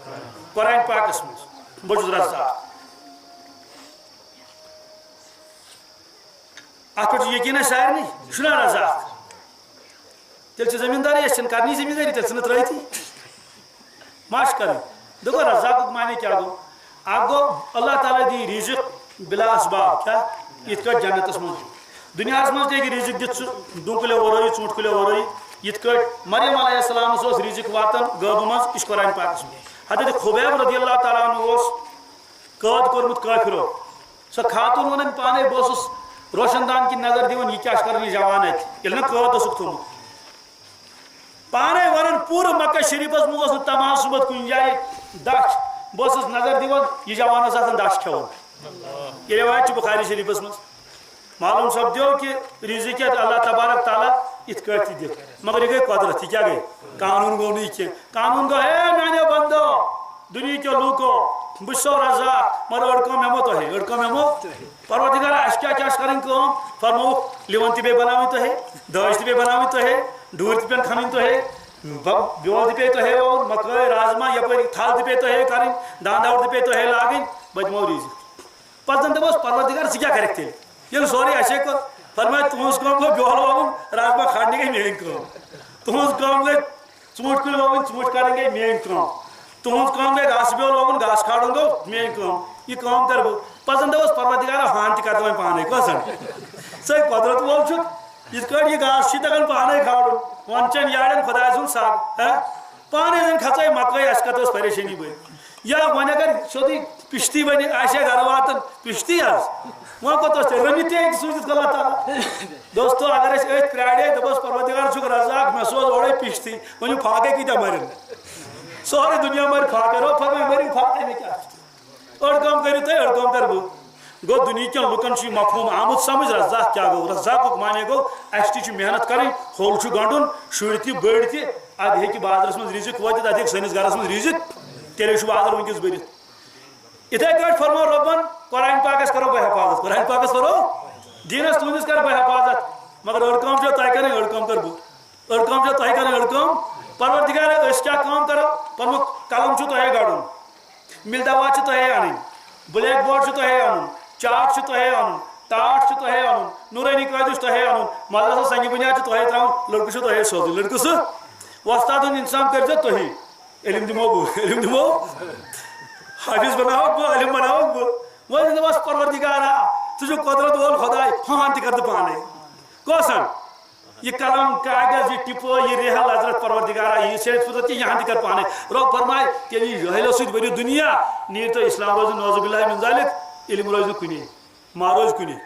قرآن پاکس مز بچس رزاق. ات پہ یقین سارے چھنا رزاق تیل زمینداری اس کرنی زمینداری تیل ترتی ماش کر دیکھو رزاق معنی کیا گو اک گو اللہ تعالیٰ دی رزق بلا اسباب کیا ات کٹ جنتس مز دنیا مز دے رزق دت دون کلو ورٲے ژوٗنٛٹھ کلو ورٲے یت کٹ مریم علیہ السلام رزق واتان غٲبہٕ منٛز یہِ چھُ قرآن پاکس منٛز. حضرت خبیب رضی اللہ تعالیٰ عنہ قٲد کوٚرمُت کٲفرو سۄ خاتون ونان پانے بہٕ اوسُس روشن دان کی نظر دِوان یہِ کیٛاہ چھُ کران یہِ جوان اتہِ ییٚلہِ نہٕ قٲد اوسُکھ تھوٚمُت پانے ونان پوٗرٕ مکہ شریفس منٛز اوس نہٕ تمام صُبحت کُنہِ جایہِ دچھ بہٕ اوسُس نظر دِوان یہِ جوان اوس آسان دچھ کھٮ۪وان. یہِ روایت چھِ بخاری شریفس منٛز. معلوم سپدیو کہ رزقیت اللہ تبارک تعالیٰ ات کٹ دت مگر یہ گئی قدرت یہ کیا گئی قانون گو نہیں کی قانون گو ہے میانے بندو دنیا کے لوکو بسو رزاق مگر اڑکو میمو تو ہے اڑکو میمو پروردگار اس کیا کریں کام فرمو لیون تی بے بناوی تو ہے داش تی بے بناوی تو ہے ڈور تی پین کھنین تو ہے بیول تی پے تو ہے اور مکئی رازما یپر تھال تی پے تو ہے کریں دانداور تی پے تو ہے لاگیں بجمو رزق پس دن دبوس پروردگار سے کیا کرے تھے یہ سوری ایسے کر فرمایا تہذ کام گو بیول وون رازما کھاڑنے گئی میری کام تہذ کام گئی ژوٗنٛٹھ کُلۍ وون ژوٗنٛٹھ کھاڑنے گئی میری کام تہذ کام گئی گاسہٕ بیول وون گاسہٕ کھاڑن گو میری کام یہ کام کر بہٕ پتہٕ دپس پروردگارا ہان تہِ کر وۄنۍ پانے کسن سۄے قدرت وول چھُکھ یِتھ کٲٹھۍ یہِ گاسہٕ چھی تگان پانے کھاڑُن وۄنۍ چٮ۪ن یارٮ۪ن خۄداے سُنٛد سگ پانے زن کھژے مکٲے اسہِ کتھ ٲس پریشٲنی بٔرِتھ یا وۄنۍ اگر سیوٚدُے پِشتی بنہِ آسہِ ہا گرٕ واتان پِشتی حظ وہاں کو تو رنی تے سوزت اللہ تعالی. دوستو اگر اس ایت پراڑے دبس پروردگار چھُکھ رزاق مے سوز اوڑے پشتی ونی پھاکے کیتا مرن ساری دنیا مر پھاکے رو پھاکے مری پھاکے میں کیا اور کام کری تے اور کام کر بو گو دنیا کے لوکن چھ مفہوم آمد سمجھ رزاق کیا گو رزاق کو معنی گو اسٹی چھ محنت کریں ہول چھ گنڈن شُرتی بڑتی اد ہے کہ بازرس من رزق واتت اد ہے سنس گرس من رزق تیرے چھ بازر ونکس بڑت اتھے کٹ فرمو ربن قرآن پاکس کرو بہ حفاظت قرآن پاکس کرو دینس تہندس کر بہ حفاظت مگر اڑ کام جو تہ کریں اڑ کام کر بو اڑ کام جو تہ کریں اڑ کام پروردگار اس کیا کام کرو پنو قلم چھ تہ گڑن ملدوا چھ تہ انن بلیک بورڈ چھ تہ انن چاک چھ تہ انن ٹاٹ چھ تہ انن نورانی قاعدہ چھ تہ انن مدرسہ سنگ بنیاد چھ تہ تراون لڑکہ چھ تہ سوز لڑکہ سہ وستاد انسان کر تہ علم دمو بو علم دمو حافظ بناو بو علم بناو بو وہ دبس پروردگارا تجھو قدرت وول خدائے ہان تہ کرد پانے کوسن یہ قلم کاغذ یہ ٹپو یہ ریحل حضرت پروردگارا یہ سے فضت یہاں تہ کر پانے رب فرمائے کہ یہ جہلو سید بری دنیا نیر تو اسلام روز نوذ باللہ من ذلک علم روز کنی ماروز کنی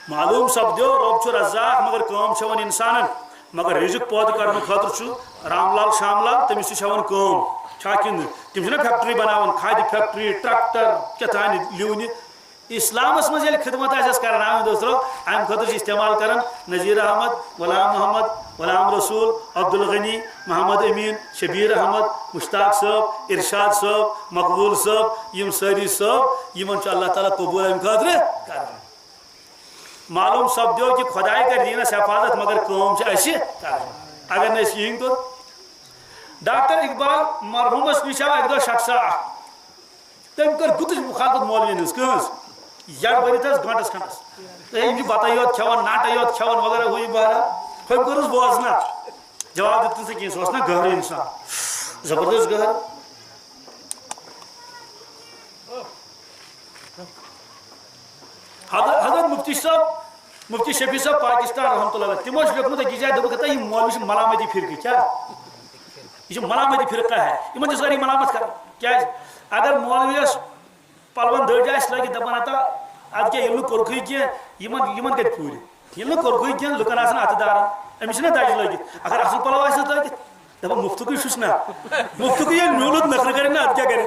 معلوم سپدیو رب چھ رزاق مگر کام چھون انسانن مگر رزق پود کرنے خاطر چھ رام لال شام لال تمس چھون کام چھاکن تم چھنا فیکٹری بناون کھادی فیکٹری ٹریکٹر کتانی لیونی اسلامس مز خدمت آس کران دوستو ام خاطر استعمال کران نذیر احمد غلام محمد غلام رسول عبدالغنی محمد امین شبیر احمد مشتاق صاحب ارشاد صاحب مقبول صاحب یم ساری صاحب یمن اللہ تعالیٰ قبول ام خاطر کران معلوم سپدیو کہ خدائی کر دینس حفاظت مگر کام اگر نس یہ کر ڈاکٹر اقبال مرحومس نش آو اک دہ شخص تم کر گتج مخالفت مولوین کنس یڑ برت گنٹس کھنڈس یہ بتہ یوت کھان ناٹہ یوت کھان وغیرہ ہوئی بہرا ہم کورس بوزنا جواب دیت سے کہیں سوچنا گہر انسان زبردست گہر حضرت مفتی صاحب مفتی شفیع صاحب پاکستان رحمۃ اللہ علیہ تمو لکھمت اکس جائے دپک یہ مولوی ملامتی فرقہ کیا یہ ملامتی فرقہ ہے یہ ساری ملامت کر کیا اگر مولویس پلون دڑ آس لگت دپان اتا اد کیا یہ کورکھے کی کت پور یہ کورکھے کی لکن آسان ات داران امس نا دج لگت اگر اصل پلو آس لگت دپان مفتک چھس نا مفتک یہ میولت نخر کر نا اد کیا کرے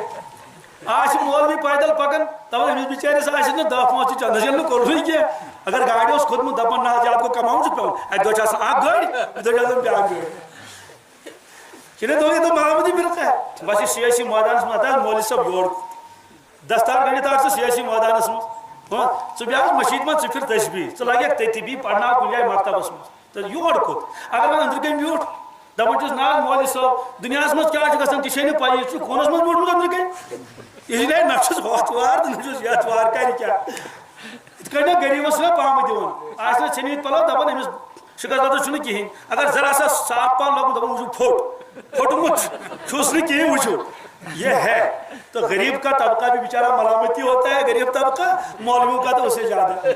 آج مولوی پیدل پکان دپان امس بچارس آس نا 10-5 چندس یہ کورکھے کی اگر گاڑی اس کھوتمت دپان نا آپ کو کماؤن سے پیون ات دہ اک گاڑی ات دہ بیاکھ گاڑی چلے تو یہ تو ملامتی فرقہ ہے بس یہ سیاسی میدانس مت مولوی صاحب یور دستار گنت آ سیاسی میدانس مز ثہ بیاس مشید من پھر تسبیح ثہ لگیک تتی بی پڑھنا کن جائے مکتبس مز تو یور کھوت اگر میں اندر کن بیوٹ دپان چھس نا مولوی صاحب دنیا مز کیا گژھان تہ نہیں پائی یہ خونس مز بیوٹمت اندر کن یہ نہ چھس ہوت وار نہ یت وار کر کیا ات کن غریبس نا پامہ دِوان آس نا ژھنمت پلو دپان امس شکست بدل چھُنہٕ کہین اگر ذرا سا صاف پہن لوگ دپان وچھو پھوٹمت چھس نہ کہین وچھو یہ ہے تو غریب کا طبقہ بھی بیچارہ ملامتی ہوتا ہے غریب طبقہ مولویوں کا تو اسے زیادہ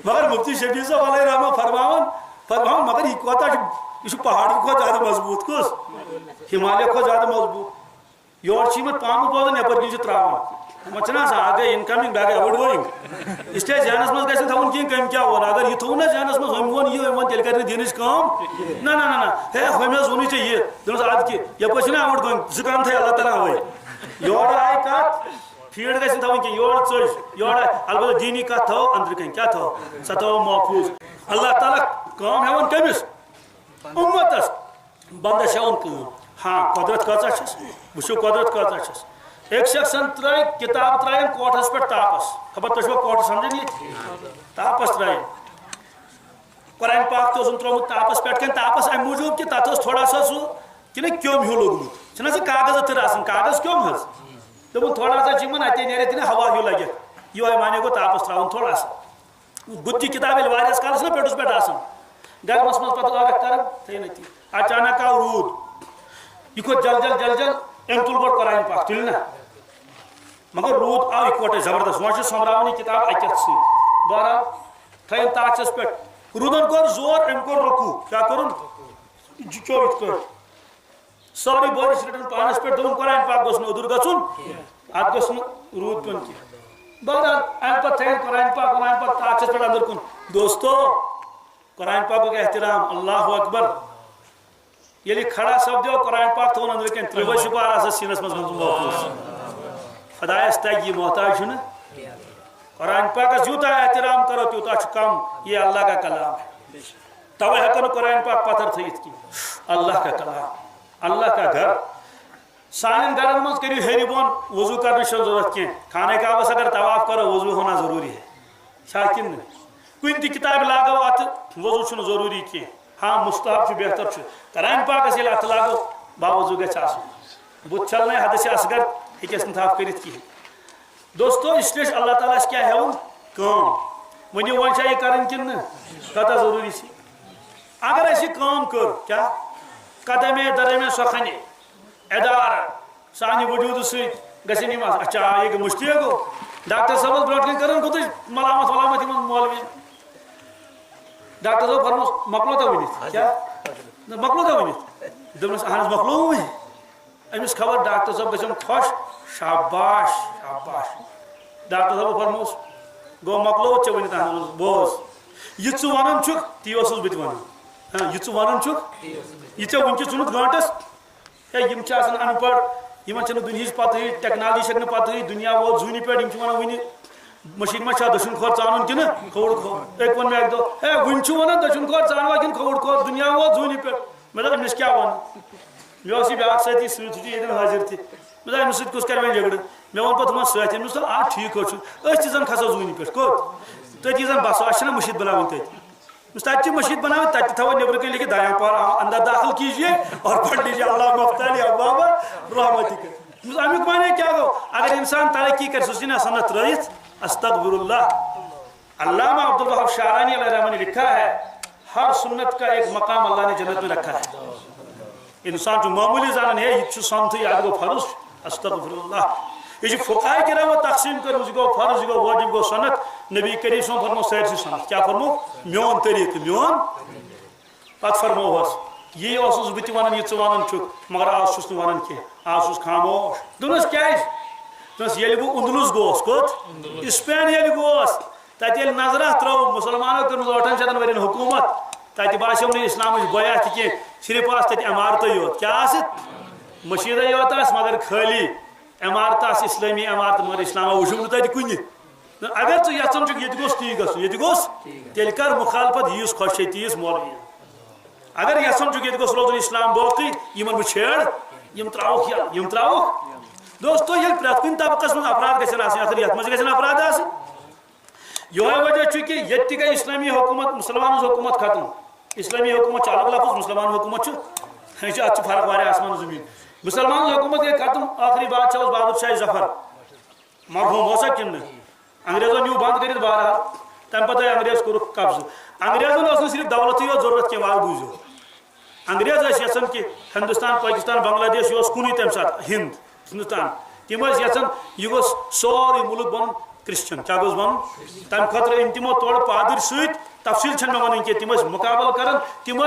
مگر مفتی شبیر صاحب علیہ رحمہ فرماون مگر یہ کوتا یہ پہاڑ کو زیادہ مضبوط کس ہمالیہ کو زیادہ مضبوط یور چیمت پام بوزن یپر کن تراون مچنا سا آگے انکمنگ بیک آؤٹ گوئنگ اس لیے ذہنس مز گژھِ تھاون کینٛہہ کٔمۍ کیٛاہ ووٚن اگر یہ تھوٚو نا ذہنس مز ہُمۍ ووٚن یہِ ووٚن تیٚلہِ کَرِ نہٕ دِنٕچ کٲم نہ نہ نہ ہے ہُمۍ حظ ووٚنُے ژےٚ یہِ دوٚپنس اَدٕ کہِ یپٲرۍ چھِنہ آوُٹ گوئنگ زٕ کَن تھٲے اللہ تعالیٰ ہوے یورٕ آیہِ کتھ فیٖڈ گژھِ نہٕ تھاوٕنۍ کینٛہہ یورٕ ژٔج یورٕ البتہ دیٖنی کتھ تھٲو أنٛدرٕ کَنۍ کیٛاہ تھٲو سۄ تھٲو محفوٗظ اللہ تعالیٰ کٲم ہٮ۪وان کٔمِس اُمتس بنٛدس ہٮ۪وان کٲم ہاں قۄدرت کۭژاہ چھس وٕچھِو قۄدرت کۭژاہ چھس ایک شخصن ترٲے کتاب ترٛایَن کوٹھس پٮ۪ٹھ تاپس خبر تُہۍ چھُوا کوٹھ سمجھان یہِ تاپس ترٛایَن قرآن پاک تہِ اوسُن ترٛوومُت تاپس پٮ۪ٹھ کَنۍ تاپس اَمہِ موٗجوٗب کہِ تتھ اوس تھوڑا سا سُہ کِنہٕ کیوٚم ہیوٗ لوٚگمُت چھُنہ سُہ کاغذ أتٕر آسان کاغذ کیوٚم حظ دوٚپُن تھوڑا سا چھِ یِمن اتے نیرِ اَتہِ ہوا ہیوٗ لگِتھ یِہوے مانے گوٚو تاپس ترٛاوُن تھوڑا سا گُتجہِ کِتاب ییٚلہِ واریاہس کالس نہ پیٹھس پٮ۪ٹھ آسان گرمس منٛز پتہٕ ٲرکھ کران تھٲیِن أتی اچانک آو روٗد یہِ کھوٚت جل جل جل جل أمۍ تُل گۄڈٕ قرآن پاک تُلہِ نا مگر روٗد آو اِکوٹے زبردست وۄنۍ چھُ سۄمبراوان یہِ کِتاب اکہِ اَتھٕ سۭتۍ بہرحال تھٲیِن تاچس پٮ۪ٹھ روٗدن کوٚر زور أمۍ کوٚر رُکوٗ کیٛاہ کوٚرُن چوو یِتھ کٲٹھۍ سٲرٕے بٲرِش رٔٹن پانس پٮ۪ٹھ دوٚپُن قرآن پاک گوٚژھ نہٕ اوٚدُر گژھُن اتھ گوٚژھ نہٕ روٗد پیوٚن کینٛہہ بہرحال امہِ پتہٕ تھٲیِن قرآن پاک تاچس پٮ۪ٹھ انٛدر کُن دوستو قرآن پاکُک احترام اللہ اکبر ییٚلہِ کھڑا سپدیو قرآن پاک تھوٚوُن أنٛدرٕ کَنۍ ترٛوے شُپار آسان سیٖنس منٛز گٔمٕژ محفوٗظ خدایس تگہِ یہِ محتاج چھُنہٕ قرآن پاکس یوٗتاہ احترام کرو تیوٗتاہ چھُ کم یہ اللہ کا کلام ہے توے ہٮ۪کو نہٕ قرآن پاک پتھر تھٲیِتھ کینٛہہ اللہ کا کلام اللہ کا گھر سانٮ۪ن گرن منٛز کٔرِو ہیٚرِ بۄن وضوٗ کرنٕچ چھنہٕ ضروٗرت کینٛہہ خانہ کعبس اگر طواف کرو وضوٗ ہونا ضروٗری ہے چھا کِنہٕ نہٕ کُنہِ تہِ کِتابہِ لاگو اتھٕ وضوٗ چھُنہٕ ضروٗری کینٛہہ ہاں مستحب چھُ بہتر چھُ قرآن پاکس ییٚلہِ اتھٕ لاگو باوضوٗ گژھِ آسُن بُتھ چھلنے حدث اصغر ہیٚکٮ۪س نہٕ تھپھ کٔرِتھ کِہیٖنۍ دوستو اس لیے اللہ تعالیٰ اس کیا ہے کٲم ؤنِو وۄنۍ چھا یہِ کرٕنۍ کِنہٕ نہٕ کۭژاہ ضروٗری چھِ اگر اَسہِ یہِ کٲم کٔر کیٛاہ قدمے درمے سۄ کھنہِ ادارٕ سانہِ وجوٗدٕ سۭتۍ گژھن یِم اچھا یہِ گٔے مُشتِق گوٚو ڈاکٹر صٲبس برونٛٹھ کَنۍ کٔرٕن گوٚو تُہۍ ملامت ولامت یِمن مولوِین ڈاکٹر صٲب فرموس مۄکلو تا ؤنِتھ کیٛاہ مۄکلو تا ؤنِتھ دوٚپنس اہن حظ مۄکلووُ وۄنۍ أمِس خبر ڈاکٹر صٲب گژھن خۄش شاباش شاباش ڈاکٹر صٲب فرموس گوٚو مۄکلووُتھ ژےٚ ؤنِتھ اہن حظ بوز یہِ ژٕ وَنان چھُکھ تی اوسُس بہٕ تہِ وَنان یہِ ژٕ وَنان چھُکھ یہِ ژےٚ وٕنکٮ۪س ژھُنُتھ گٲنٛٹس ہے یِم چھِ آسان ان پڑھ یِمن چھنہٕ دُنہِچ پتہٕے ٹیکنالجی چھکھ نہٕ پتہٕے دُنیا ووت زوٗنہِ پٮ۪ٹھ یِم چھِ وَنان وٕنہِ مٔشیٖد ما چھا دٔچھُن کھور ژانُن کِنہٕ کھووُر کھور أکۍ ووٚن مےٚ اَکہِ دۄہ ہے وٕنہِ چھُ وَنان دٔچھُن کھور ژانوا کِنہٕ کھووُر کھور دُنیا ووت زوٗنہِ پٮ۪ٹھ مےٚ دوٚپ أمِس کیٛاہ وَنہٕ مےٚ اوس یہِ بیٛاکھ سٲتھی سۭتۍ سُہ چھُ ییٚتٮ۪ن حٲضِر تہِ مےٚ دوٚپ أمِس سۭتۍ کُس کَرِ وۄنۍ جھگڑٕ مےٚ ووٚن پَتہٕ ہُمن سۭتۍ أمِس دوٚپ آ ٹھیٖک حظ چھُ أسۍ تہِ زن کھسو زوٗنہِ پٮ۪ٹھ کوٚت تٔتی زن بسو اَسہِ چھِنہ مٔشیٖد بناوٕنۍ تَتہِ تَتہِ چھِ مٔشیٖد بناوٕنۍ تَتہِ تہِ تھاوو نیٚبرٕ کَنۍ لیکھِتھ دایاں پار اندر داخل کیجیے اور پڑھ لیجیے اللہ مفتالی بابا رحمتِک امیُک معنی کیٛاہ گوٚو اگر اِنسان ترقی کرِ سُہ چھِنہ سنت ترٲیِتھ استغفر اللہ علامہ عبدالوہاب شعرانی علیہ رحمٰن نے لکھا ہے ہر سنت کا ایک مقام اللہ نے جنت میں رکھا ہے انسان جو معمولی زانن ہے یہ سمتھٕے یہِ گوٚو فرض استغفر اللہ یہ فقہاء کرامو تقسیم کٔرمٕژ یہِ گوٚو فرض یہِ گوٚو واجب گوٚو سنت نبی کریم صٲبن فرمو سٲرسٕے سنت کیٛاہ فرمو میون طریٖقہٕ میون پتہٕ فرموہس یہ بہت ون یہ ثان مگر آج چھس ونان کی آج چھس خاموش دس کیل بہ اندلس گوس کت اسپین یل گوس تت یل نظرہ ترو مسلمانوں کر 800 ورین حکومت تت باسیو نی اسلام گویا کی صرف آس تت عمارت یوت کیا مشید یوت مگر خالی عمارت اسلامی عمارت مگر اسلام وچھو تت کن اگر ٹھیک یہ گوس تی گھن یہ گوس تیل کر مخالفت یس خوش تیس مولوی اگر یہ گوس روزن اسلام باقی یہ چھیڑ یم تراوک دوستو یہ پریت کن طبقس من افراد گھن آخر یت مز گھن افراد آ یہ وجہ کہ یہ گئی اسلامی حکومت مسلمان حکومت ختم اسلامی حکومت الگ لفظ مسلمان حکومت ات فرق واقع آسمان زمین مسلمان حکومت گئی ختم آخری بادشاہ بہادر شاہ ظفر مرحوم ہو سا کن انگریزوں نیو بند کر بہرحال تمہ پتہ انگریز کور قبضہ انگریزن صرف دولت یوت ضرورت کی وال بوزو انگریز یژھان کہ ہندوستان پاکستان بنگلہ دیش یہ کن تمہ سات ہندوستان تم یژھان یہ گوس سوری ملک بن کرسچن کیا گوس بن تمہ خاطر تمو تور پادر ست تفصیل چھ مے ون کی تم مقابل کرن تم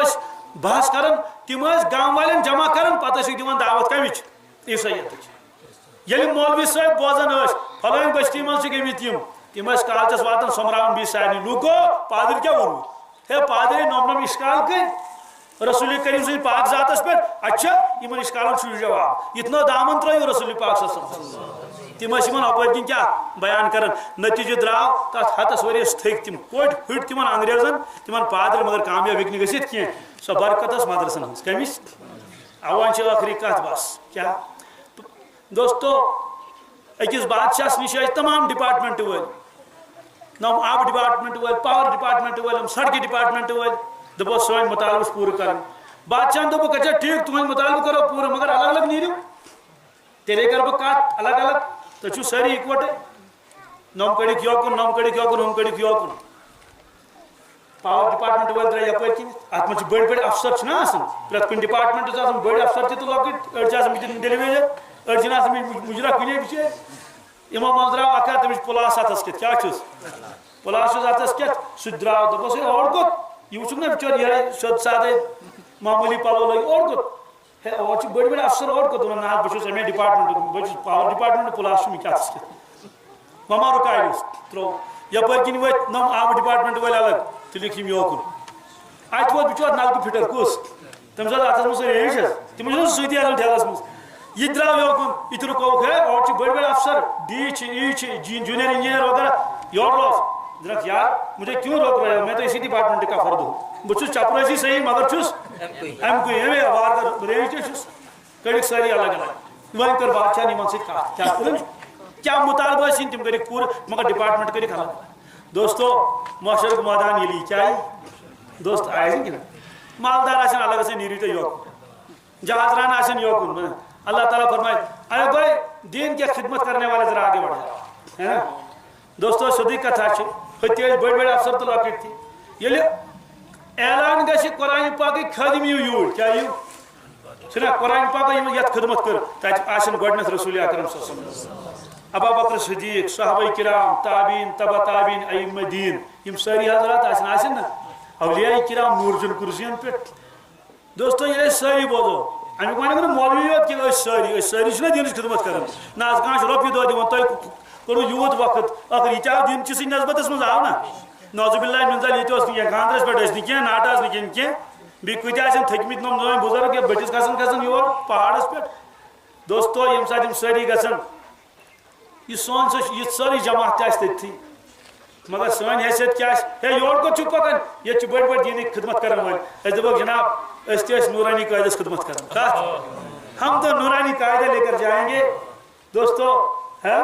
بحث کرن تم گام والن جمع کرن پتہ دِوان دعوت کمچ عیسائیت یل مولوی صاحب بوزان فلان بستی من گمت تم کالچس واتان سومراون بیس سارے لوگو پادر کیا ون ہے پادر نم اشکال کر رسول کریم سن پاک ذاتس پہ اچھا ان اشکالن چھ جواب اتنا دامن ترو رسول پاک صلی اللہ علیہ وسلم تم اپر کن کیا بیان کرن نتیجہ دراو تک ہتس ورس تھک تم کوٹ پھٹ تم انگریزن تم پادر مگر کامیاب ہیکہ گھت کی سو برکت مدرسن ہز کمس اوان آخری کت بس کیا دوستو اکس بادشاہ نش تمام ڈپارٹمنٹ ول نم آب department will power department will سڑک ڈپارٹمنٹ ول دپو سون مطالبہ پور کر بادشاہ دپ اچھا ٹھیک تہد مطالبہ کرو پور مگر الگ الگ نیرو تیلے کر بہ کت الگ الگ تھی ساری اکوٹے نم کڑک یوکن نم کڑک یوکن ہم کڑک یوکن پاور ڈپارٹمنٹ ول درائے یپر کن ات من بڑ بڑ افسر پریت کن ڈپارٹمنٹ بڑ افسر تہ لکٹ اڑ ڈیلیویجر اڑجن مجرا کنے بچے یمو من درو اکا تمس پلاس اتس کت کیا پلاس اتس کت سہ درو دپس اور کت یہ وچھ نا بچور یہ سود سادے معمولی پلو لگ اور کت ہے اور بڑ بڑ افسر اور کت نا بچس امی ڈپارٹمنٹ بچس پاور ڈپارٹمنٹ پلاس می کیا کت مما رکایس ترو یپر کن وت نم آب ڈپارٹمنٹ ول الگ تو لکھم یوکن ات ووت بچور نلکہ فٹر کس تمس اتس من ریش تم ستی آسان ٹھیلس من یہ درو یوکن یہ رکوک ہے اور بڑ بڑ افسر ڈی جونیئر انجینئر وغیرہ یور روک درخت یار مجھے کیوں روک رہے ہو میں تو اسی ڈپارٹمنٹ کا فرد ہوں بچس چپرسی صحیح مگر چھس ایم کوئی ایم وار کر رینج چھس کڑک ساری الگ الگ ون کر بادشاہ نمن ست کت کیا کرن کیا مطالبہ سن تم کرک پور مگر ڈپارٹمنٹ کرک الگ دوستو معاشرک میدان یلی کیا دوست آئے کہ مالدار آسن الگ سے نیری تو یوکن جہازران آسن یوکن اللہ تعالیٰ فرمائے ارے بھائی دین کی خدمت کرنے والے ذرا آگے بڑھا ہے دوستو سدی کتھا ہتھی بڑ بڑ افسر تو لکٹ تھی یل اعلان گھِ قرآن پاک خادم یور کیا چھنا قرآن پاک یت خدمت کر تت آسن گۄڈنیتھ رسول اکرم صلی اللہ علیہ وسلم ابا بکر صدیق صحابہ کرام تابعین تبع تابعین ائمہ دین یم ساری حضرات آسن نا اولیاء کرام نورجن کرسین پہ دوستو یہ ساری بوزو امیک ون مولوی یوت کہ ساری چھ دینچ خدمت کران نا کھانا روپیہ دہ دِوان تۄہہِ کوٚروٕ یوٗت وقت اگر یہ آو دین چی نسبتس من آو نا نوزُ باللہ من ذالک یہ خاندرس پہ کی ناٹہ کی بیٚیہِ کۭتیاہ آسن تھٔکمٕتۍ نم نوٚوۍ بُزرگ یا بٔٹِس کھسان یور پہاڑس پہ دوستو یم سات یم ساری گژھن یہ سون یہ ساری جماعت تہ تٔتھی مگر سٲنۍ حیثیت کیا ہے یور کوٚت چھُ پکان یہ بڑ بڑ دینٕکۍ خدمت کرن وٲلۍ أسۍ دپوکھ جناب أسۍ تہِ ٲسۍ نورانی قٲیدس خدمت کران کتھ ہم تو نورانی قاعدہ لے کر جائیں گے دوستو ہے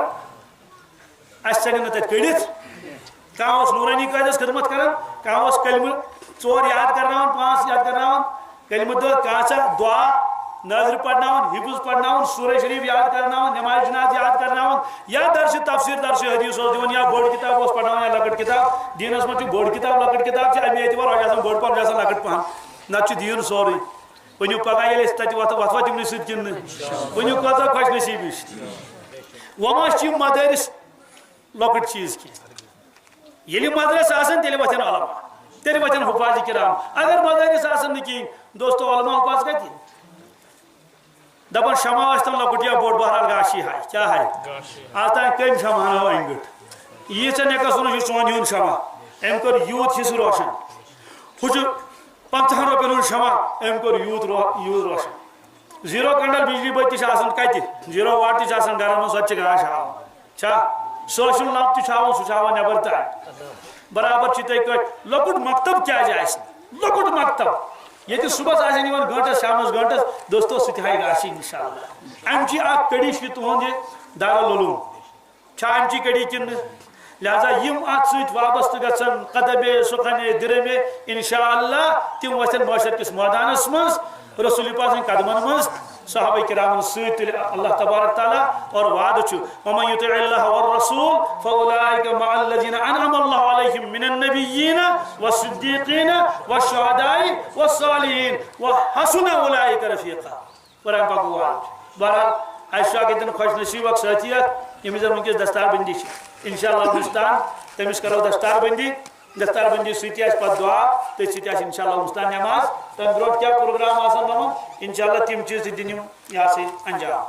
اس چلے نہ تت کڑت کھانا نورانی قاعدس خدمت کران کھانا کلمہ 4 یاد کرناون 5 یاد کرناون کلمہ دعا نظر پڑھناون حفظ پڑھناون سورہ شریف یاد کرناون نماز جناز یاد کرناون یا درس تفسیر درس حدیث دیون یا بوڑ کتاب پڑھناون یا لکٹ کتاب دینس من بوڑ کتاب لکٹ کتاب امی اعتبار آسان بوڑ پہن آسان لکٹ پہن نت دین سوری ونیو پگہ یل تت وتھو تمن ست کن ونیو کوتاہ خوش نصیب وما مدارس لکٹ چیز کی یل مدرس آسان تیل وتھن علما تیل وتھن حفاظ کرام اگر مدارس آسان کہین دوستو علماء پاس کتی دپن شمع تم لکٹ یا بوڑ بہرحال گاشی ہے کیا ہے آج تین کم شمع ہو انگٹ یہ ٹھیک نکس یہ سون ہند شمع ام کر یوت حصہ روشن ہچ 50 رۄپین شمع ام کر یوت روشن 0 کنڈل بجلی بتی کتہ 0 واٹ تہ گھر من سو گاش ہا سوشل لمپ تہ سہ نبر تان برابر تھی لکٹ مکتب کیا لکٹ مکتب یہ صبح گھنٹس شامس گھنٹس دوستو سہ گاشی انشاءاللہ امچی اخ کڑی تہد یہ دارالعلوم امچی کڑی کن لہذا یم ات ست وابستہ گھن قدبے سخنے درمے انشاءاللہ تم وتھن معاشر کس میدانس مز رسول پاک سن قدمن مز صحابہ کرام ست اللہ تبارک تعالی اور وعدہ ومن یطع اللہ والرسول فاولئک مع الذین انعم اللہ علیہم من النبیین والصدیقین والشہداء والصالحین وحسن اولئک رفیقا قرآن پاک وعد بہرحال اس شاگردن خوش نصیب اک ساتھیت یمس ونکس دستار بندی انشاءاللہ مستان تمس کرو دستار بندی ستی پہ دعا تھی ستی انشاءاللہ مستان نماز تم برو کیا پروگرام آسان بنو انشاءاللہ تم چیز دن یہاں سے انجام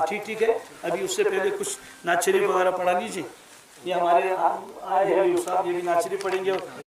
ٹھیک ہے ابھی اس سے پہلے کچھ نعت شریف وغیرہ پڑھا لیجیے یہ ہمارے آئے ہیں یہ بھی نعت شریف پڑھیں گے